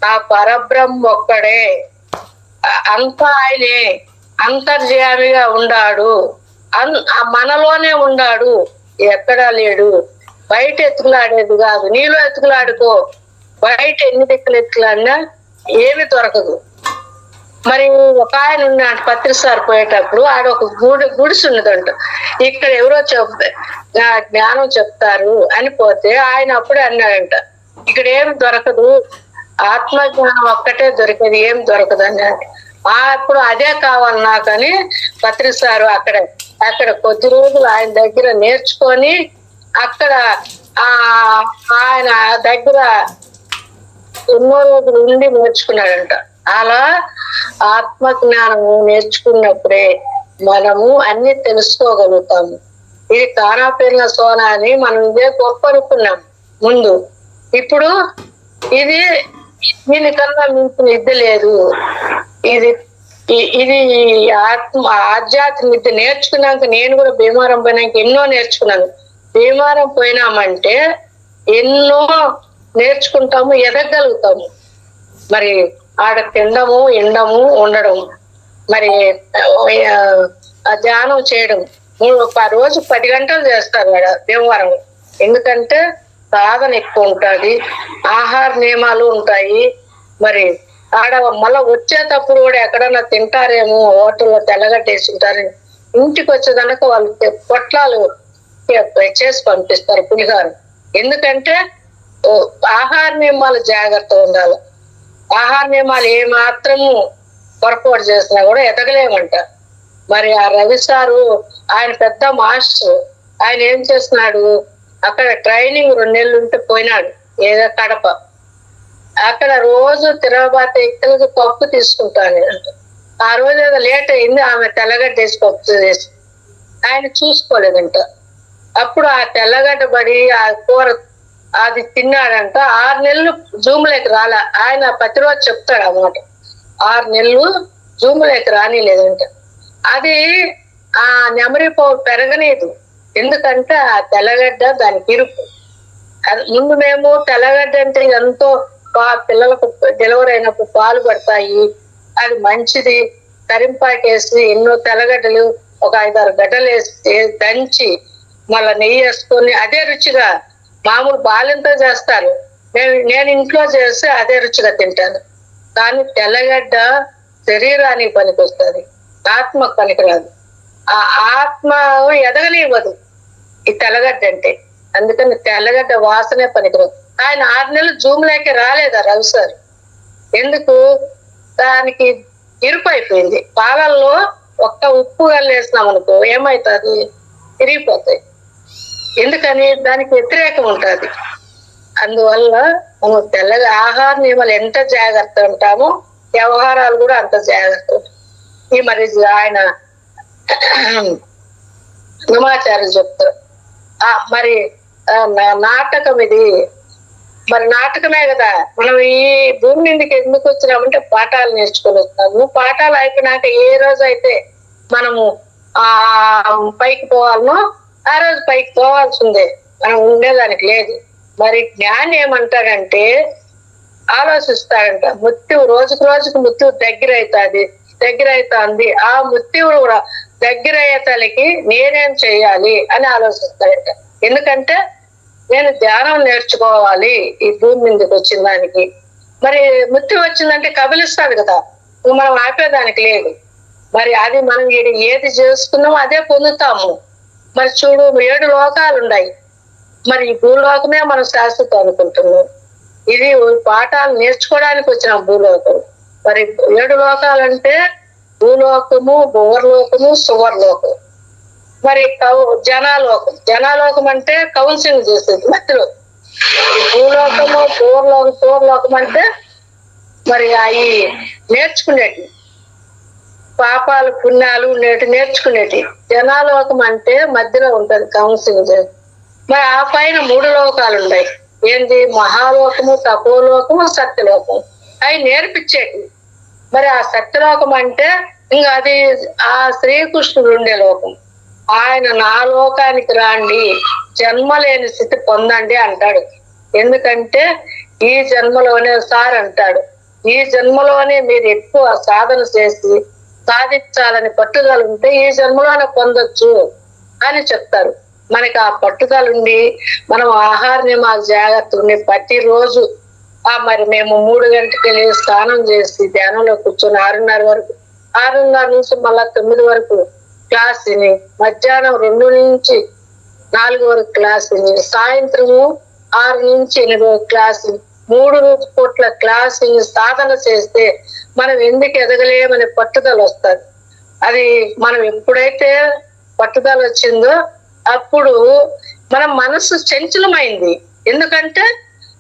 ఆ పరబ్రహ్మ ఒక్కడే, అంతా ఆయనే అంతర్యామిగా ఉండాడు, మనలోనే ఉండాడు, ఎక్కడా లేడు. బయట ఎత్తుకులాడేది కాదు, నీలో ఎత్తుకులాడుకో. బయట ఎన్ని దిక్కులు ఎత్తుకులాడినా ఏమి దొరకదు. మరి ఒక ఆయన ఉన్నాడు పత్రిసారి పోయేటప్పుడు, ఆడ ఒక గుడిసి ఉన్నదంట. ఇక్కడ ఎవరో జ్ఞానం చెప్తారు అని పోతే ఆయన అప్పుడే అన్నాడంట, ఇక్కడ ఏమి దొరకదు, ఆత్మజ్ఞానం ఒక్కటే దొరికేది, ఏం దొరకదు అన్నాడు. అప్పుడు అదే కావాలి నాకని పత్రిసారు అక్కడ కొద్ది రోజులు ఆయన దగ్గర నేర్చుకొని అక్కడ ఆయన దగ్గర ఎన్నో రోజుల నుండి నేర్చుకున్నాడంట. అలా ఆత్మజ్ఞానము నేర్చుకున్నప్పుడే మనము అన్ని తెలుసుకోగలుగుతాము. ఇది కానాపేర్ల సోనా అని మనం ఇదే గొప్ప అనుకున్నాం ముందు. ఇప్పుడు ఇది దీనికన్నా మించిన విద్య లేదు. ఇది ఇది ఆధ్యాత్మిక విద్య నేర్చుకున్నాక నేను కూడా భీమారం పోయినాక ఎన్నో నేర్చుకున్నాను. భీమారం పోయినామంటే ఎన్నో నేర్చుకుంటాము, ఎదగలుగుతాము. మరి ఆడ తినడము, ఎండము, ఉండడం, మరి ధ్యానం చేయడం. రోజు 10 గంటలు చేస్తారు ఆడ భీమవరం. ఎందుకంటే సాధన ఎక్కువ ఉంటుంది, ఆహార నియమాలు ఉంటాయి. మరి ఆడ మళ్ళా వచ్చేటప్పుడు కూడా ఎక్కడన్నా తింటారేమో, హోటల్లో తెల్లగడ్డ వేసుకుంటారని ఇంటికి వచ్చేదనక వాళ్ళు పొట్లాలు చేసి పంపిస్తారు పులిహారం. ఎందుకంటే ఆహార నియమాలు జాగ్రత్త ఉండాలి. ఆహార నియమాలు ఏ మాత్రము పొరపాటు చేసినా కూడా ఎదగలేమంట. మరి ఆ రవి సారు ఆయన పెద్ద మాస్టర్. ఆయన ఏం చేస్తున్నాడు, అక్కడ ట్రైనింగ్ 2 నెలలు ఉంటే పోయినాడు ఏదో కడప. అక్కడ రోజు తిరగబాతే వ్యక్తులకు పప్పు తీసుకుంటాను. ఆ రోజు ఏదో లేట్ అయింది, ఆమె తెల్లగడ్డ వేసి పప్పు చేసి ఆయన చూసుకోలేదంట. అప్పుడు ఆ తెల్లగడ్డ పడి ఆ కూర అది తిన్నాడంట. 6 నెలలు జూమ్లోకి రాలే. ఆయన ప్రతిరోజు చెప్తాడు అన్నమాట, 6 నెలలు జూమ్లోకి రానిలేదంట. అది ఆ నెమరి పౌరు పెరగలేదు. ఎందుకంటే ఆ తెల్లగడ్డ దానికి ఇరుపు. ముందు మేము తెల్లగడ్డ అంటే ఎంతో పిల్లలకు డెలివరీ అయినప్పుడు పాలు పడతాయి, అది మంచిది, కరింపాకేసి ఎన్నో తెల్లగడ్డలు ఒక 5-6 గడ్డలు వేసి దంచి మళ్ళీ నెయ్యి వేసుకొని అదే రుచిగా మామూలు బాలింతో చేస్తారు. నేను ఇంట్లో చేస్తే అదే రుచిగా తింటాను. కానీ తెల్లగడ్డ శరీరానికి పనికొస్తుంది, ఆత్మ పనికిరాదు. ఆ ఆత్మ ఎదగనివ్వదు ఈ తెల్లగడ్డ అంటే. అందుకని తెల్లగడ్డ వాసనే పనికిరాదు. ఆయన 6 నెలలు జూమ్లోకి రాలేదా రవి సార్? ఎందుకు? దానికి ఇరుపు అయిపోయింది. పాలల్లో ఒక్క ఉప్పు గల్లేసినాం అనుకో ఏమవుతుంది, ఇరిగిపోతాయి. ఎందుకని? దానికి వ్యతిరేకం ఉంటుంది. అందువల్ల మనం తెల్లగా ఆహార నియమాలు ఎంత జాగ్రత్త ఉంటామో వ్యవహారాలు కూడా అంత జాగ్రత్త ఉంటాయి. ఈ మరి ఆయన నమాచార్యులు చెప్తారు మరి నాటకం ఇది. మరి నాటకమే కదా. మనం ఈ భూమి మీదకి ఎందుకు వచ్చినామంటే పాఠాలు నేర్చుకొని వస్తాము. పాఠాలు అయిపోయినాక ఏ రోజు అయితే మనము పైకి పోవాలనో ఆ రోజు పైకి పోవాల్సిందే, మనం ఉండేదానికి లేదు. మరి జ్ఞానం ఏమంటాడంటే ఆలోచిస్తాడంట, మృత్యువు రోజుకు రోజుకు మృత్యువు దగ్గర అవుతుంది. ఆ మృత్యువు కూడా దగ్గర అయ్యేతలకి నేనేం చెయ్యాలి అని ఆలోచిస్తాడంట. ఎందుకంటే నేను ధ్యానం నేర్చుకోవాలి ఈ భూమి మీదకి వచ్చిన దానికి. మరి మృత్యు వచ్చిందంటే కబలిస్తాడు కదా, మనం ఆపేదానికి లేదు. మరి అది మనం ఏది చేసుకున్నామో అదే పొందుతాము. మరి చూడు 7 లోకాలు ఉన్నాయి. మరి ఈ భూలోకమే మనం శాశ్వతం అనుకుంటున్నాం. ఇది పాఠాలు నేర్చుకోవడానికి వచ్చిన భూలోకం. మరి 7 లోకాలంటే భూలోకము, భూవర్లోకము, సువర్లోకం. మరి జనాలోకం అంటే కౌన్సిలింగ్ చేసేది మధ్యలో. భూలోకము, భూవర్లోకం అంటే మరి అవి నేర్చుకునేటి పాపాలు పుణ్యాలు నేర్చుకునేటి. జనాలోకం అంటే మధ్యలో ఉంటది కౌన్సిలింగ్. మరి ఆ పైన 3 లోకాలు ఉన్నాయి. ఏంటి? మహాలోకము, తపోలోకము, సత్యలోకము. అవి నేర్పించేటి. మరి ఆ సత్యలోకం అంటే ఇంకా అది ఆ శ్రీకృష్ణుడు ఉండే లోకం. ఆయన నా లోకానికి రాండి, జన్మ లేని స్థితి పొందండి అంటాడు. ఎందుకంటే ఈ జన్మలోనే సార్ అంటాడు, ఈ జన్మలోనే మీరు ఎక్కువ సాధన చేసి సాధించాలని పట్టుదల ఉంటే ఈ జన్మలోనే పొందొచ్చు అని చెప్తారు. మనకి ఆ పట్టుదల ఉండి మనం ఆహార నియమాలు జాగ్రత్త ఉండి ప్రతిరోజు మరి మేము 3 గంటలకు వెళ్ళి స్నానం చేసి ధ్యానంలో కూర్చొని 6:30 వరకు, 6:30 నుంచి మళ్ళా 9 వరకు క్లాస్ విని, మధ్యాహ్నం 2 నుంచి 4 వరకు క్లాస్ విని, సాయంత్రము 6 నుంచి 8 వరకు క్లాస్ విని, 3 పూట్ల క్లాస్ విని సాధన చేస్తే మనం ఎందుకు ఎదగలేమనే పట్టుదల వస్తుంది. అది మనం ఎప్పుడైతే పట్టుదల వచ్చిందో అప్పుడు మన మనసు చంచలమైంది. ఎందుకంటే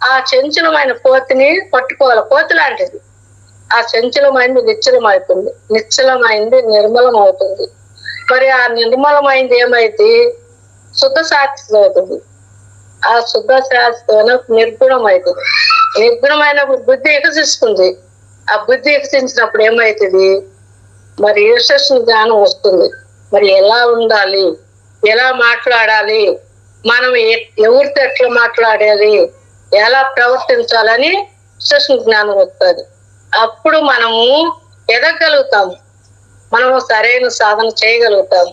ఆ చంచలమైన కోతిని పట్టుకోవాలి. కోతి లాంటిది. ఆ చంచలమైంది నిశ్చలమైంది నిర్మలం అవుతుంది. మరి ఆ నిర్మలమైంది ఏమైంది? శుద్ధ సాక్షి అవుతుంది. ఆ శుద్ధ శాస్త్రం నిర్గుణం అవుతుంది. నిర్గుణమైనప్పుడు బుద్ధి వికసిస్తుంది. ఆ బుద్ధి వికసించినప్పుడు ఏమవుతుంది? మరి యశస్సు జ్ఞానం వస్తుంది. మరి ఎలా ఉండాలి, ఎలా మాట్లాడాలి, మనం ఎవరితో ఎట్లా మాట్లాడాలి, ఎలా ప్రవర్తించాలని యశస్సు జ్ఞానం వస్తుంది. అప్పుడు మనము ఎదగలుగుతాము, మనము సరైన సాధన చేయగలుగుతాము.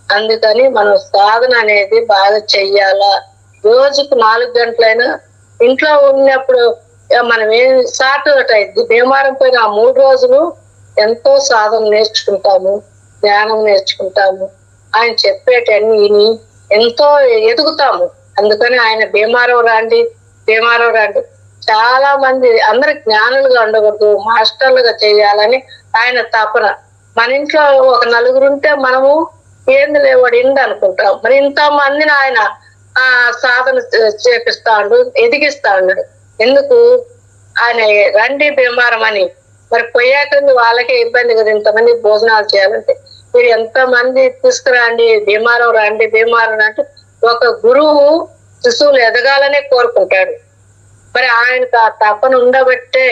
అందుకని మనం సాధన అనేది బాగా చెయ్యాలా. రోజుకు 4 గంటలైనా ఇంట్లో ఉన్నప్పుడు మనం ఏం సాటుట్ అయింది. బీమారం పోయిన ఆ 3 రోజులు ఎంతో సాధన నేర్చుకుంటాము, జ్ఞానం నేర్చుకుంటాము. ఆయన చెప్పేటన్ని విని ఎంతో ఎదుగుతాము. అందుకని ఆయన బీమారం రాండి చాలా మంది అందరు జ్ఞానులుగా ఉండకూడదు, మాస్టర్లుగా చేయాలని ఆయన తపన. మన ఇంట్లో ఒక 4 ఉంటే మనము ఏంది లేవాడు ఇండి అనుకుంటాం. మరి ఇంత మందిని ఆయన ఆ సాధన చేపిస్తాడు, ఎదిగిస్తాడు. ఎందుకు? ఆయన రండి బీమారం అని. మరి పోయాక వాళ్ళకే ఇబ్బంది కదా, ఇంతమంది భోజనాలు చేయాలంటే. మీరు ఎంతమంది తీసుకురండి, బీమారం అంటే ఒక గురువు శిశువులు ఎదగాలనే కోరుకుంటాడు. మరి ఆయనకు ఆ తపన ఉండబట్టే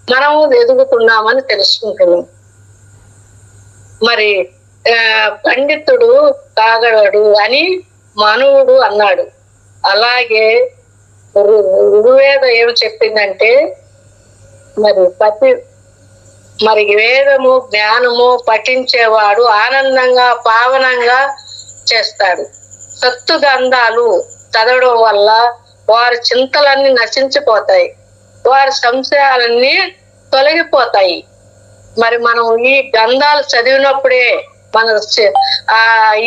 మనము ఎదుగుతున్నామని తెలుసుకుంటున్నాం. మరి పండితుడు తాగడు అని మనువుడు అన్నాడు. అలాగే ఋగ్వేద ఏం చెప్పిందంటే మరి వేదము జ్ఞానము పఠించేవాడు ఆనందంగా పావనంగా చేస్తాడు. సత్తు గంధాలు చదవడం వల్ల వారి చింతలన్నీ నశించిపోతాయి, వారి సంశయాలన్నీ తొలగిపోతాయి. మరి మనం ఈ గంధాలు చదివినప్పుడే మన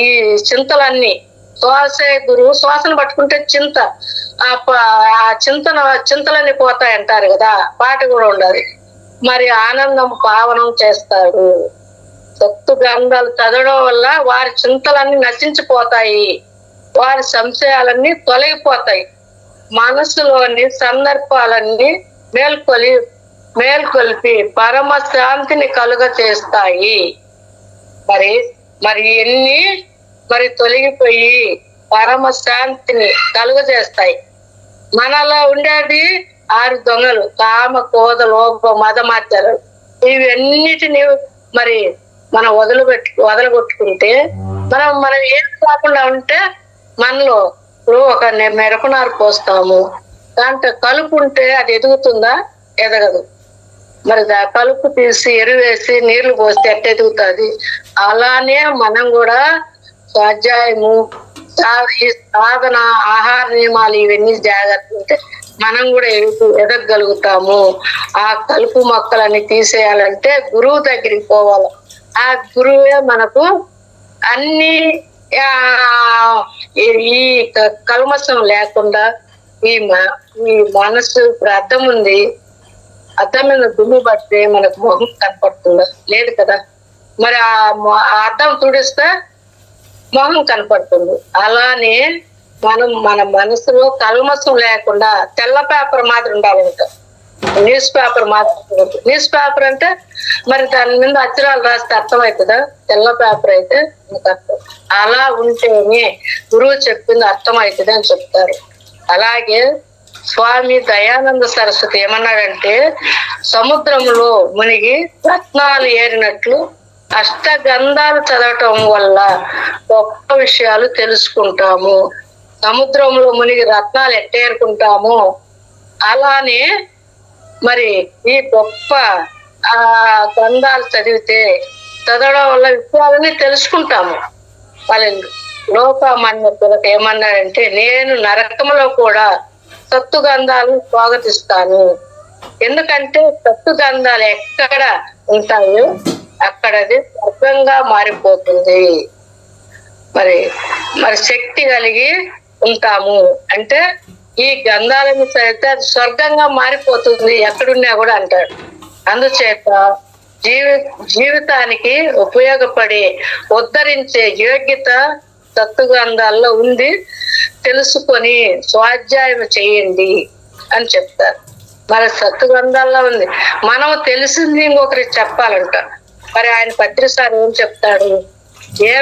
ఈ చింతలన్నీ గురువు శ్వాసను పట్టుకుంటే చింత ఆ చింతలన్నీ పోతాయి అంటారు కదా, పాట కూడా ఉండాలి. మరి ఆనందం పావనం చేస్తాడు. సత్తు గ్రంథాలు చదవడం వల్ల వారి చింతలన్నీ నశించిపోతాయి, వారి సంశయాలన్నీ తొలగిపోతాయి, మనసులోని సందర్భాలన్నీ మేల్కొల్పి పరమ శాంతిని కలుగ చేస్తాయి. మరి ఎన్ని తొలగిపోయి పరమ శాంతిని కలుగజేస్తాయి. మనలో ఉండేది 6 దొంగలు, కామ క్రోధ లోభ మదమాత్సరాలు. ఇవన్నిటిని మనం వదలగొట్టుకుంటే మనం ఏం కాకుండా ఉంటే మనలో ఒక మెరపనారు పోస్తాము. దాంట్లో కలుపు ఉంటే అది ఎదుగుతుందా? ఎదగదు. మరి కలుపు తీసి ఎరువేసి నీళ్లు పోస్తే ఎట్ట ఎదుగుతుంది? అలానే మనం కూడా స్వాధ్యాయము, సాధన, ఆహార నియమాలు ఇవన్నీ జాగ్రత్త ఉంటే మనం కూడా ఎదగలుగుతాము. ఆ కలుపు మొక్కలన్నీ తీసేయాలంటే గురువు దగ్గరికి పోవాలి. ఆ గురువే మనకు అన్ని ఈ కల్మషం లేకుండా ఈ మనసు ఇప్పుడు అర్థం ఉంది, అద్దం మీద దుమ్ము పడితే మనకు మొహం కనపడుతుందా? లేదు కదా. మరి ఆ అద్దం తుడిస్తే మొహం కనపడుతుంది. అలానే మన మనసులో కల్మషం లేకుండా తెల్ల పేపర్ మాదిరి ఉండాలంట. న్యూస్ పేపర్ మాదిరి. న్యూస్ పేపర్ అంటే మరి దాని మీద అక్షరాలు రాస్తే అర్థమవుతుందా? తెల్ల పేపర్ అయితే అర్థం. అలా ఉంటేనే గురువు చెప్పింది అర్థమవుతుంది అని చెప్తారు. అలాగే స్వామి దయానంద సరస్వతి ఏమన్నాడంటే, సముద్రంలో మునిగి రత్నాలు ఏరినట్లు అష్టగంధాలు చదవటం వల్ల గొప్ప విషయాలు తెలుసుకుంటాము. సముద్రంలో మునిగి రత్నాలు ఎట్టేరుకుంటాము, అలానే మరి ఈ గొప్ప గ్రంథాలు చదవడం వల్ల విషయాలని తెలుసుకుంటాము. వాళ్ళు లోకమాన్యులకు ఏమన్నారంటే, నేను నరకములో కూడా సత్తుగంధాలు స్వాగతిస్తాను. ఎందుకంటే సత్తుగంధాలు ఎక్కడ ఉంటాయో అక్కడది స్వర్గంగా మారిపోతుంది. మరి శక్తి కలిగి ఉంటాము అంటే ఈ గంధాలను చదివితే అది స్వర్గంగా మారిపోతుంది ఎక్కడున్నా కూడా అంటాడు. అందుచేత జీవితానికి ఉపయోగపడే ఉద్ధరించే యోగ్యత తత్వగ్రంథాల్లో ఉంది. తెలుసుకొని స్వాధ్యాయం చేయండి. అని చెప్తారు. మరి సత్తు గ్రంథాల్లో ఉంది. మనం తెలిసింది ఇంకొకరికి చెప్పాలంట. మరి ఆయన పత్రి సార్ ఏం చెప్తాడు, ఏ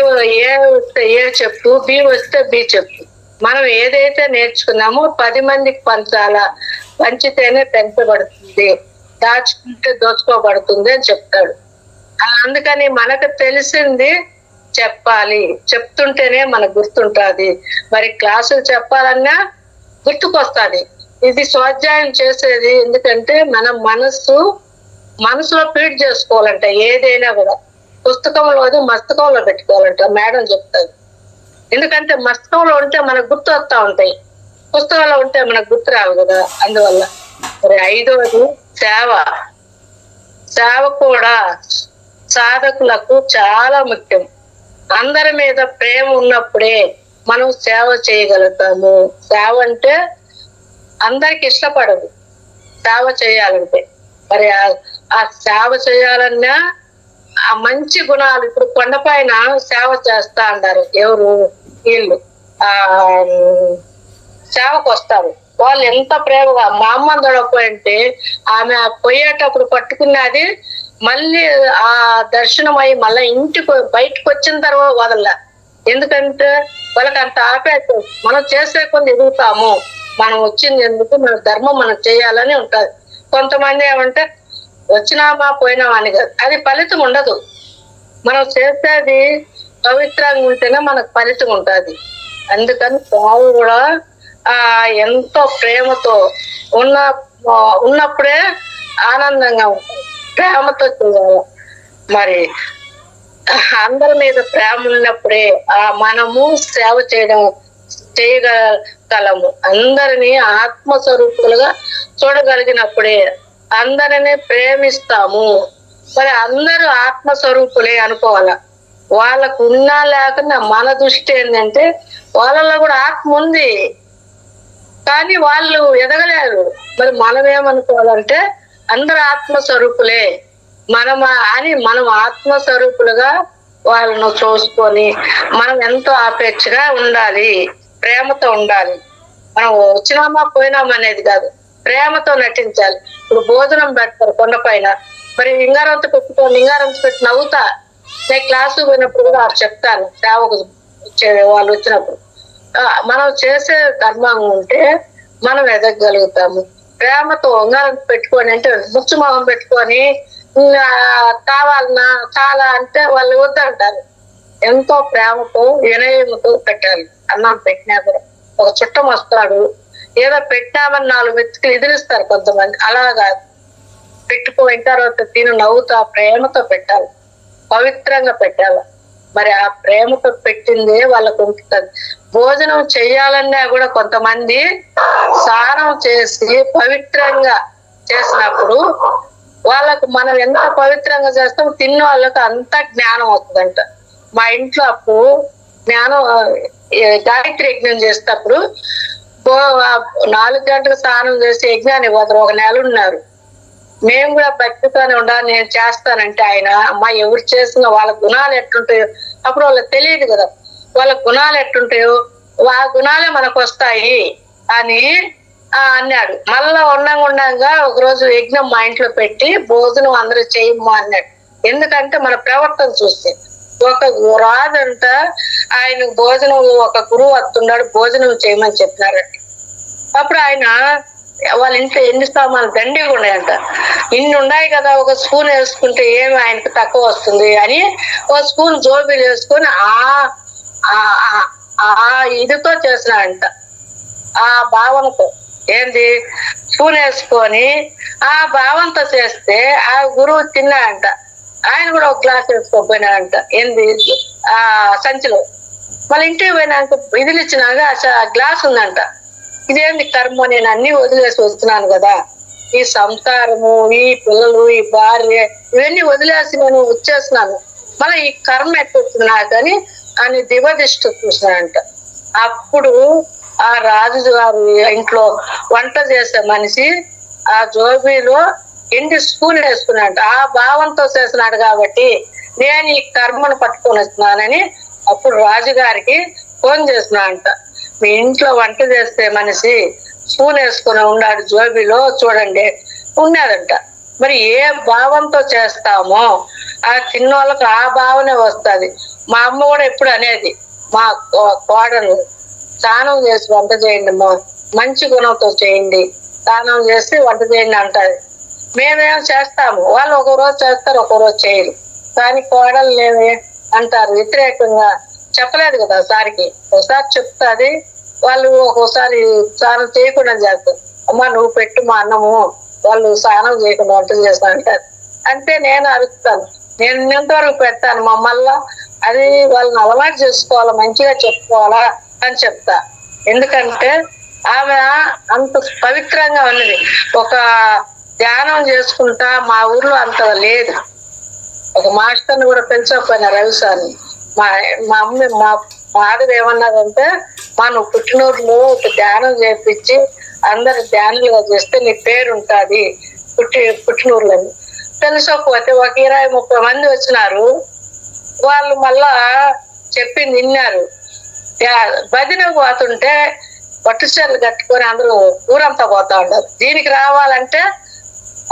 వస్తే ఏ చెప్పు, బి వస్తే బి చెప్పు. మనం ఏదైతే నేర్చుకున్నామో 10 మందికి పంచాలా, పంచితేనే పెంచబడుతుంది, దాచుకుంటే దోచుకోబడుతుంది అని చెప్తాడు. అందుకని మనకు తెలిసింది చెప్పాలి, చెప్తుంటేనే మనకు గుర్తుంటుంది. మరి క్లాసులు చెప్పాలన్నా గుర్తుకొస్తుంది. ఇది స్వాధ్యాయం చేసేది ఎందుకంటే మన మనసులో ఫీడ్ చేసుకోవాలంట. ఏదైనా కూడా పుస్తకంలో మస్తకంలో పెట్టుకోవాలంట మేడం చెప్తాది. ఎందుకంటే మస్తకంలో ఉంటే మనకు గుర్తు వస్తూ ఉంటాయి, పుస్తకంలో ఉంటే మనకు గుర్తు రావు కదా. అందువల్ల మరి 5వది సేవ కూడా సాధకులకు చాలా ముఖ్యం. అందరి మీద ప్రేమ ఉన్నప్పుడే మనం సేవ చేయగలుగుతాము. సేవ అంటే అందరికి ఇష్టపడదు సేవ చేయాలంటే. మరి ఆ సేవ చేయాలన్నా ఆ మంచి గుణాలు, ఇప్పుడు కొండపైన సేవ చేస్తా అంటారు ఎవరు, వీళ్ళు సేవకు వస్తారు. వాళ్ళు ఎంత ప్రేమగా, మా అమ్మ దొడకపోయింటే ఆమె పోయేటప్పుడు పట్టుకున్నది మళ్ళీ ఆ దర్శనం అయ్యి మళ్ళీ ఇంటికి బయటకు వచ్చిన తర్వాత వదల. ఎందుకంటే వాళ్ళకి అంత ఆపేత. మనం చేసే కొన్ని ఎదుగుతాము, మనం వచ్చింది ఎందుకు, మన ధర్మం మనం చేయాలని ఉంటది. కొంతమంది ఏమంటే వచ్చినామా పోయినామా అని కాదు, అది ఫలితం ఉండదు. మనం చేసేది పవిత్రంగా ఉంటేనే మనకు ఫలితం ఉంటుంది. అందుకని పావు కూడా ఎంతో ప్రేమతో ఉన్నప్పుడే ఆనందంగా ఉంటుంది, ప్రేమతో చేయాలి. మరి అందరి మీద ప్రేమ ఉన్నప్పుడే మనము సేవ చేయగలము. అందరినీ ఆత్మస్వరూపులుగా చూడగలిగినప్పుడే అందరినీ ప్రేమిస్తాము. మరి అందరూ ఆత్మస్వరూపులే అనుకోవాల. వాళ్ళకు ఉన్నా లేకుండా మన దృష్టి ఏంటంటే వాళ్ళలో కూడా ఆత్మ ఉంది కానీ వాళ్ళు ఎదగలేరు. మరి మనం ఏమనుకోవాలంటే అందరు ఆత్మస్వరూపులే మనం ఆత్మస్వరూపులుగా వాళ్ళను చూసుకొని మనం ఎంతో ఆపేక్షగా ఉండాలి, ప్రేమతో ఉండాలి. మనం వచ్చినామా పోయినామా అనేది కాదు, ప్రేమతో నటించాలి. ఇప్పుడు భోజనం పెడతారు కొండపైన, మరి లింగారంతో పెట్టుకొని లింగారంతో పెట్టి నవ్వుతా. నేను క్లాసు పోయినప్పుడు కూడా చెప్తాను, సేవకు వాళ్ళు వచ్చినప్పుడు మనం చేసే ధర్మం ఉంటే మనం ఎదగలుగుతాము. ప్రేమతో ఉంగారం పెట్టుకొని అంటే ముచ్చుమొహం పెట్టుకొని కావాలన్నా చాలా అంటే వాళ్ళు వద్దంటారు. ఎంతో ప్రేమతో వినయముతో పెట్టాలి. అన్నం పెట్టినా కూడా ఒక చుట్టం వస్తాడు, ఏదో పెట్టామని 4 మెతుకులు ఎదిరిస్తారు కొంతమంది. అలాగా పెట్టుకోయిన తర్వాత తిని నవ్వుతా ప్రేమతో పెట్టాలి, పవిత్రంగా పెట్టాలి. మరి ఆ ప్రేమతో పెట్టిందే వాళ్ళకు ఉంటుంది. భోజనం చెయ్యాలన్నా కూడా కొంతమంది సారం చేసి పవిత్రంగా చేసినప్పుడు వాళ్ళకు మనం ఎంత పవిత్రంగా చేస్తాం తిన్న వాళ్ళకు అంత జ్ఞానం వస్తుందంట. మా ఇంట్లో అప్పుడు జ్ఞానం గాయత్రి యజ్ఞం చేసేటప్పుడు 4 గంటలకు స్నానం చేసి యజ్ఞాన్ని పోతారు. 1 నెల ఉన్నారు. మేము కూడా భక్తితోనే ఉండాలి, నేను చేస్తానంటే ఆయన అమ్మా ఎవరు చేసినా వాళ్ళ గుణాలు ఎట్లుంటాయో అప్పుడు వాళ్ళకి తెలియదు కదా, వాళ్ళ గుణాలు ఎట్లుంటాయో ఆ గుణాలే మనకు వస్తాయి అని అన్నాడు. మళ్ళా ఉండంగా ఒకరోజు యజ్ఞం మా ఇంట్లో పెట్టి భోజనం అందరూ చేయమ్మా అన్నాడు. ఎందుకంటే మన ప్రవర్తన చూస్తే ఒక రాజంట ఆయన భోజనం ఒక గురువు వస్తున్నాడు, భోజనం చేయమని చెప్పినారంట. అప్పుడు ఆయన వాళ్ళ ఇంట్లో ఎన్ని సామాన్లు దండిగా ఉన్నాయంట. ఇన్ని ఉన్నాయి కదా, ఒక స్పూన్ వేసుకుంటే ఏమి ఆయనకు తక్కువ వస్తుంది అని ఒక స్పూన్ జోబీలు వేసుకొని ఇదితో చేసినాడంట. ఆ భావంతో ఏంది స్పూన్ వేసుకొని ఆ భావంతో చేస్తే ఆ గురువు తిన్నాడంట. ఆయన కూడా ఒక గ్లాస్ వేసుకోపోయినాడంట. ఏంది ఆ సంచిలో. మళ్ళీ ఇంటికి పోయినాక ఇదిలు ఇచ్చినాక ఆ గ్లాస్ ఉందంట. ఇదేంది కర్మ, నేను అన్ని వదిలేసి వస్తున్నాను కదా, ఈ సంసారము, ఈ పిల్లలు, ఈ భార్య ఇవన్నీ వదిలేసి నేను వచ్చేస్తున్నాను, మళ్ళీ ఈ కర్మ ఎట్టున్నా కానీ అని దివదిష్టి చూసినాడంట. అప్పుడు ఆ రాజు గారు ఇంట్లో వంట చేసే మనిషి ఆ జోబీలో ఎండి స్పూన్ వేసుకున్నాడు. ఆ భావంతో చేస్తున్నాడు కాబట్టి నేను ఈ కర్మను పట్టుకొని వస్తున్నానని అప్పుడు రాజుగారికి ఫోన్ చేస్తున్నా అంట. మీ ఇంట్లో వంట చేస్తే మనిషి స్పూన్ వేసుకుని ఉన్నాడు జోబిలో చూడండి ఉన్నాడంట. మరి ఏ భావంతో చేస్తామో ఆ చిన్నోళ్ళకి ఆ భావనే వస్తుంది. మా అమ్మ కూడా ఎప్పుడు అనేది, మా కోడలు స్నానం చేసి వంట చేయండి, మంచి గుణంతో చేయండి, స్నానం చేసి వంట చేయండి అంటారు. మేమేం చేస్తాము, వాళ్ళు ఒక రోజు చేస్తారు ఒక రోజు చేయరు. కానీ కోడలు లేవే అంటారు, వ్యతిరేకంగా చెప్పలేదు కదా సారికి. ఒకసారి చెప్తాది, వాళ్ళు ఒక్కోసారి స్నానం చేయకుండా చేస్తారు. అమ్మ నువ్వు పెట్టు మా అన్నము, వాళ్ళు స్నానం చేయకుండా వంట చేస్తా అంటారు. అంటే నేను అరుస్తాను, నేను ఇంతవరకు పెడతాను మమ్మల్ని, అది వాళ్ళని అలవాటు చేసుకోవాలా, మంచిగా చెప్పుకోవాలా అని చెప్తా. ఎందుకంటే ఆమె అంత పవిత్రంగా ఉన్నది. ఒక ధ్యానం చేసుకుంటా మా ఊర్లో అంత లేదు. ఒక మాస్టర్ని కూడా పెంచకపోయినా రవి సార్ని, మా అమ్మ మా ఆడది ఏమన్నదంటే, నువ్వు పుట్టినూరులో ఒక ధ్యానం చేపించి అందరు ధ్యానులుగా చేస్తే నీ పేరు ఉంటుంది పుట్టినూరులో. తెలుసుకోకపోతే ఒక 20-30 మంది వచ్చినారు, వాళ్ళు మళ్ళా చెప్పింది విన్నారు. భజనకు పోతుంటే పట్టుచీరలు కట్టుకొని అందరూ ఊరంతా పోతా ఉంటారు. దీనికి రావాలంటే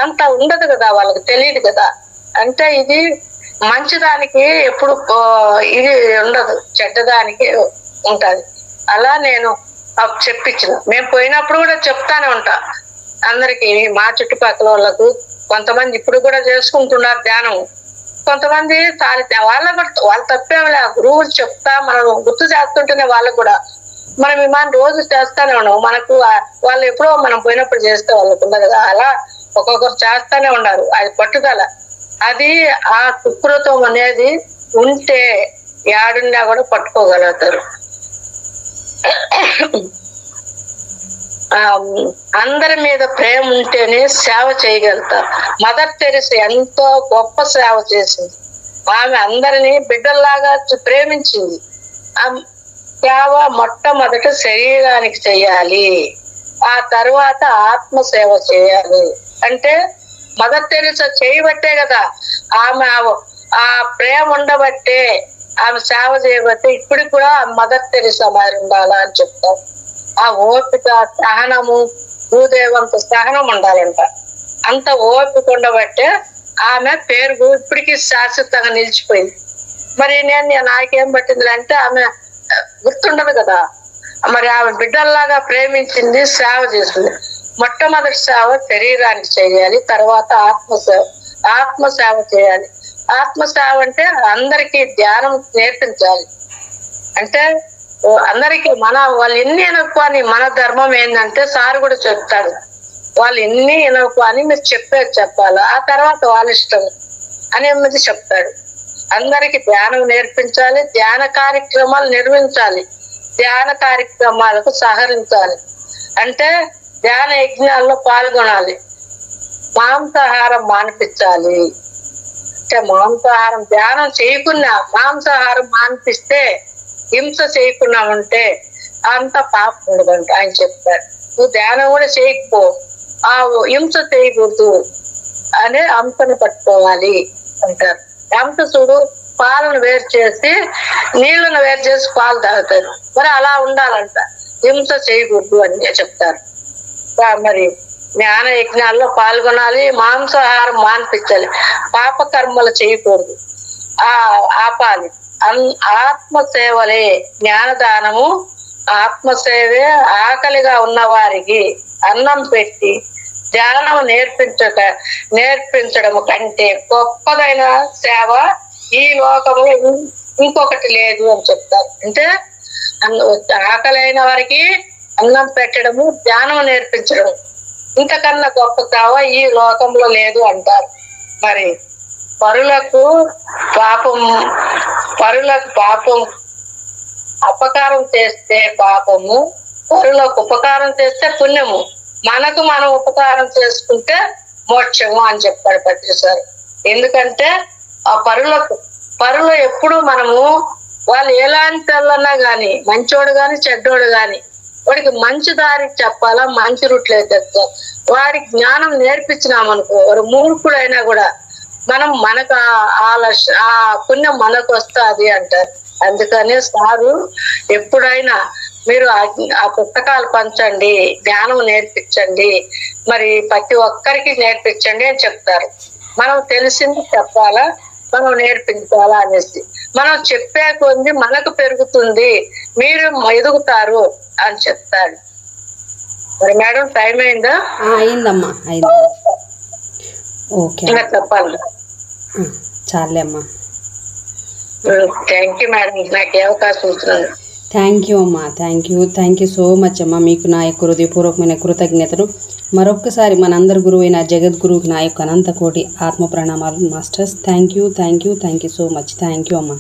అంత ఉండదు కదా, వాళ్ళకి తెలియదు కదా. అంటే ఇది మంచిదానికి ఎప్పుడు ఇది ఉండదు, చెడ్డదానికి ఉంటది. అలా నేను చెప్పించిన, మేము పోయినప్పుడు కూడా చెప్తానే ఉంటా అందరికి. మా చుట్టుపక్కల వాళ్ళకు కొంతమంది ఇప్పుడు కూడా చేసుకుంటున్నారు ధ్యానం, కొంతమంది వాళ్ళ తప్పేమిలే, గురువులు చెప్తా మనం గుర్తు చేస్తుంటేనే వాళ్ళకు కూడా మనం మనం రోజు చేస్తానే ఉన్నాం. మనకు వాళ్ళు ఎప్పుడో మనం పోయినప్పుడు చేస్తే వాళ్ళకు ఉండదు కదా. అలా ఒక్కొక్కరు చేస్తానే ఉన్నారు. అది పట్టుదల, అది ఆ సుకృతం అనేది ఉంటే యాడున్నా కూడా పట్టుకోగలుగుతారు. అందరి మీద ప్రేమ ఉంటేనే సేవ చేయగలుగుతారు. మదర్ తెరిసా ఎంతో గొప్ప సేవ చేసింది. ఆమె అందరినీ బిడ్డల్లాగా ప్రేమించింది. సేవ మొట్టమొదట శరీరానికి చేయాలి, ఆ తర్వాత ఆత్మ సేవ చేయాలి. అంటే మదర్ తెరిసా చేయబట్టే కదా ఆమె ఆ ప్రేమ ఉండబట్టే, ఆమె సేవ చేయబట్టే ఇప్పటికి కూడా మదర్ తెరిసా మారి ఉండాలా అని చెప్తాం. ఆ ఓపిక, సహనము, భూదేవంత సహనం ఉండాలంట. అంత ఓపిక ఉండబట్టే ఆమె పేరు ఇప్పటికీ శాశ్వతంగా నిలిచిపోయింది. మరి నాకేం పట్టింది అంటే ఆమె గుర్తుండదు కదా. మరి ఆమె బిడ్డల్లాగా ప్రేమించింది, సేవ చేసింది. మొట్టమొదటి సేవ శరీరానికి చేయాలి, తర్వాత ఆత్మ సేవ చేయాలి. ఆత్మ సేవ అంటే అందరికీ ధ్యానం నేర్పించాలి. అంటే అందరికి వాళ్ళు ఎన్ని వినకపోని, మన ధర్మం ఏంటంటే సార్ కూడా చెప్తాడు, వాళ్ళు ఎన్ని వినకపోని మీరు చెప్పాలి, ఆ తర్వాత వాళ్ళ ఇష్టం అనేది చెప్తాడు. అందరికి ధ్యానం నేర్పించాలి, ధ్యాన కార్యక్రమాలు నిర్వహించాలి, ధ్యాన కార్యక్రమాలకు సహకరించాలి. అంటే ధ్యాన యజ్ఞాల్లో పాల్గొనాలి, మాంసాహారం మానిపించాలి. అంటే మాంసాహారం ధ్యానం చేయకుండా మాంసాహారం మానిపిస్తే, హింస చేయకుండా ఉంటే అంత పాపం ఉండదంట ఆయన చెప్తారు. నువ్వు ధ్యానం కూడా చేయకపో, ఆ హింస చేయకూడదు అనే అంశను పట్టుకోవాలి అంటారు. హంస చూడు పాలను వేరు చేసి నీళ్లను వేరు చేసి పాలు తాగుతారు, మరి అలా ఉండాలంట, హింస చేయకూడదు అని చెప్తారు. మరి జ్ఞాన యజ్ఞాల్లో పాల్గొనాలి, మాంసాహారం మాన్పించాలి, పాపకర్మలు చేయకూడదు, ఆపాలి. ఆత్మసేవలే జ్ఞానదానము, ఆత్మసేవే ఆకలిగా ఉన్న వారికి అన్నం పెట్టి ధ్యానం నేర్పించడం కంటే గొప్పదైన సేవ ఈ లోకంలో ఇంకొకటి లేదు అని చెప్తారు. అంటే ఆకలైన వారికి అన్నం పెట్టడము, ధ్యానం నేర్పించడం ఇంతకన్నా గొప్ప సేవ ఈ లోకంలో లేదు అంటారు. మరి పరులకు పాపం అపకారం చేస్తే పాపము, పరులకు ఉపకారం చేస్తే పుణ్యము, మనకు మనం ఉపకారం చేసుకుంటే మోక్షము అని చెప్పాడు పత్రిసారి. ఎందుకంటే ఆ పరులు ఎప్పుడు మనము వాళ్ళు ఎలాంటి వాళ్ళన్నా గాని, మంచోడు గాని చెడ్డోడు గాని, వాడికి మంచి దారి చెప్పాలా, మంచి రూట్లో తెచ్చాం, వాడికి జ్ఞానం నేర్పించినామనుకో, వాడు మూర్ఖుడైనా కూడా మనకు ఆ పుణ్యం మనకు వస్తుంది అంటారు. అందుకనే సారు ఎప్పుడైనా మీరు ఆ పుస్తకాలు పంచండి, జ్ఞానం నేర్పించండి, మరి ప్రతి ఒక్కరికి నేర్పించండి అని చెప్తారు. మనం తెలిసింది చెప్పాలా, మనం నేర్పించాలా అనేసి. మనం చెప్పే కొద్ది మనకు పెరుగుతుంది, మీరు ఎదుగుతారు అని చెప్తాడు. మరి మేడం టైం అయిందా? అయిందమ్మా, అయింది. ఓకే, ఇంకా చెప్పాలి. చాలే అమ్మా. థ్యాంక్ యూ మేడం, నాకు ఏ అవకాశం ఇచ్చినందుకు. థ్యాంక్ యూ అమ్మా, థ్యాంక్ యూ సో మచ్ అమ్మా. మీకు నా యొక్క హృదయపూర్వకమైన కృతజ్ఞతలు. మరొక్కసారి మనందరి గురువైన జగద్గురువుకి నా యొక్క అనంత కోటి ఆత్మ ప్రణామాలు masters. Thank you so much. Thank you అమ్మా.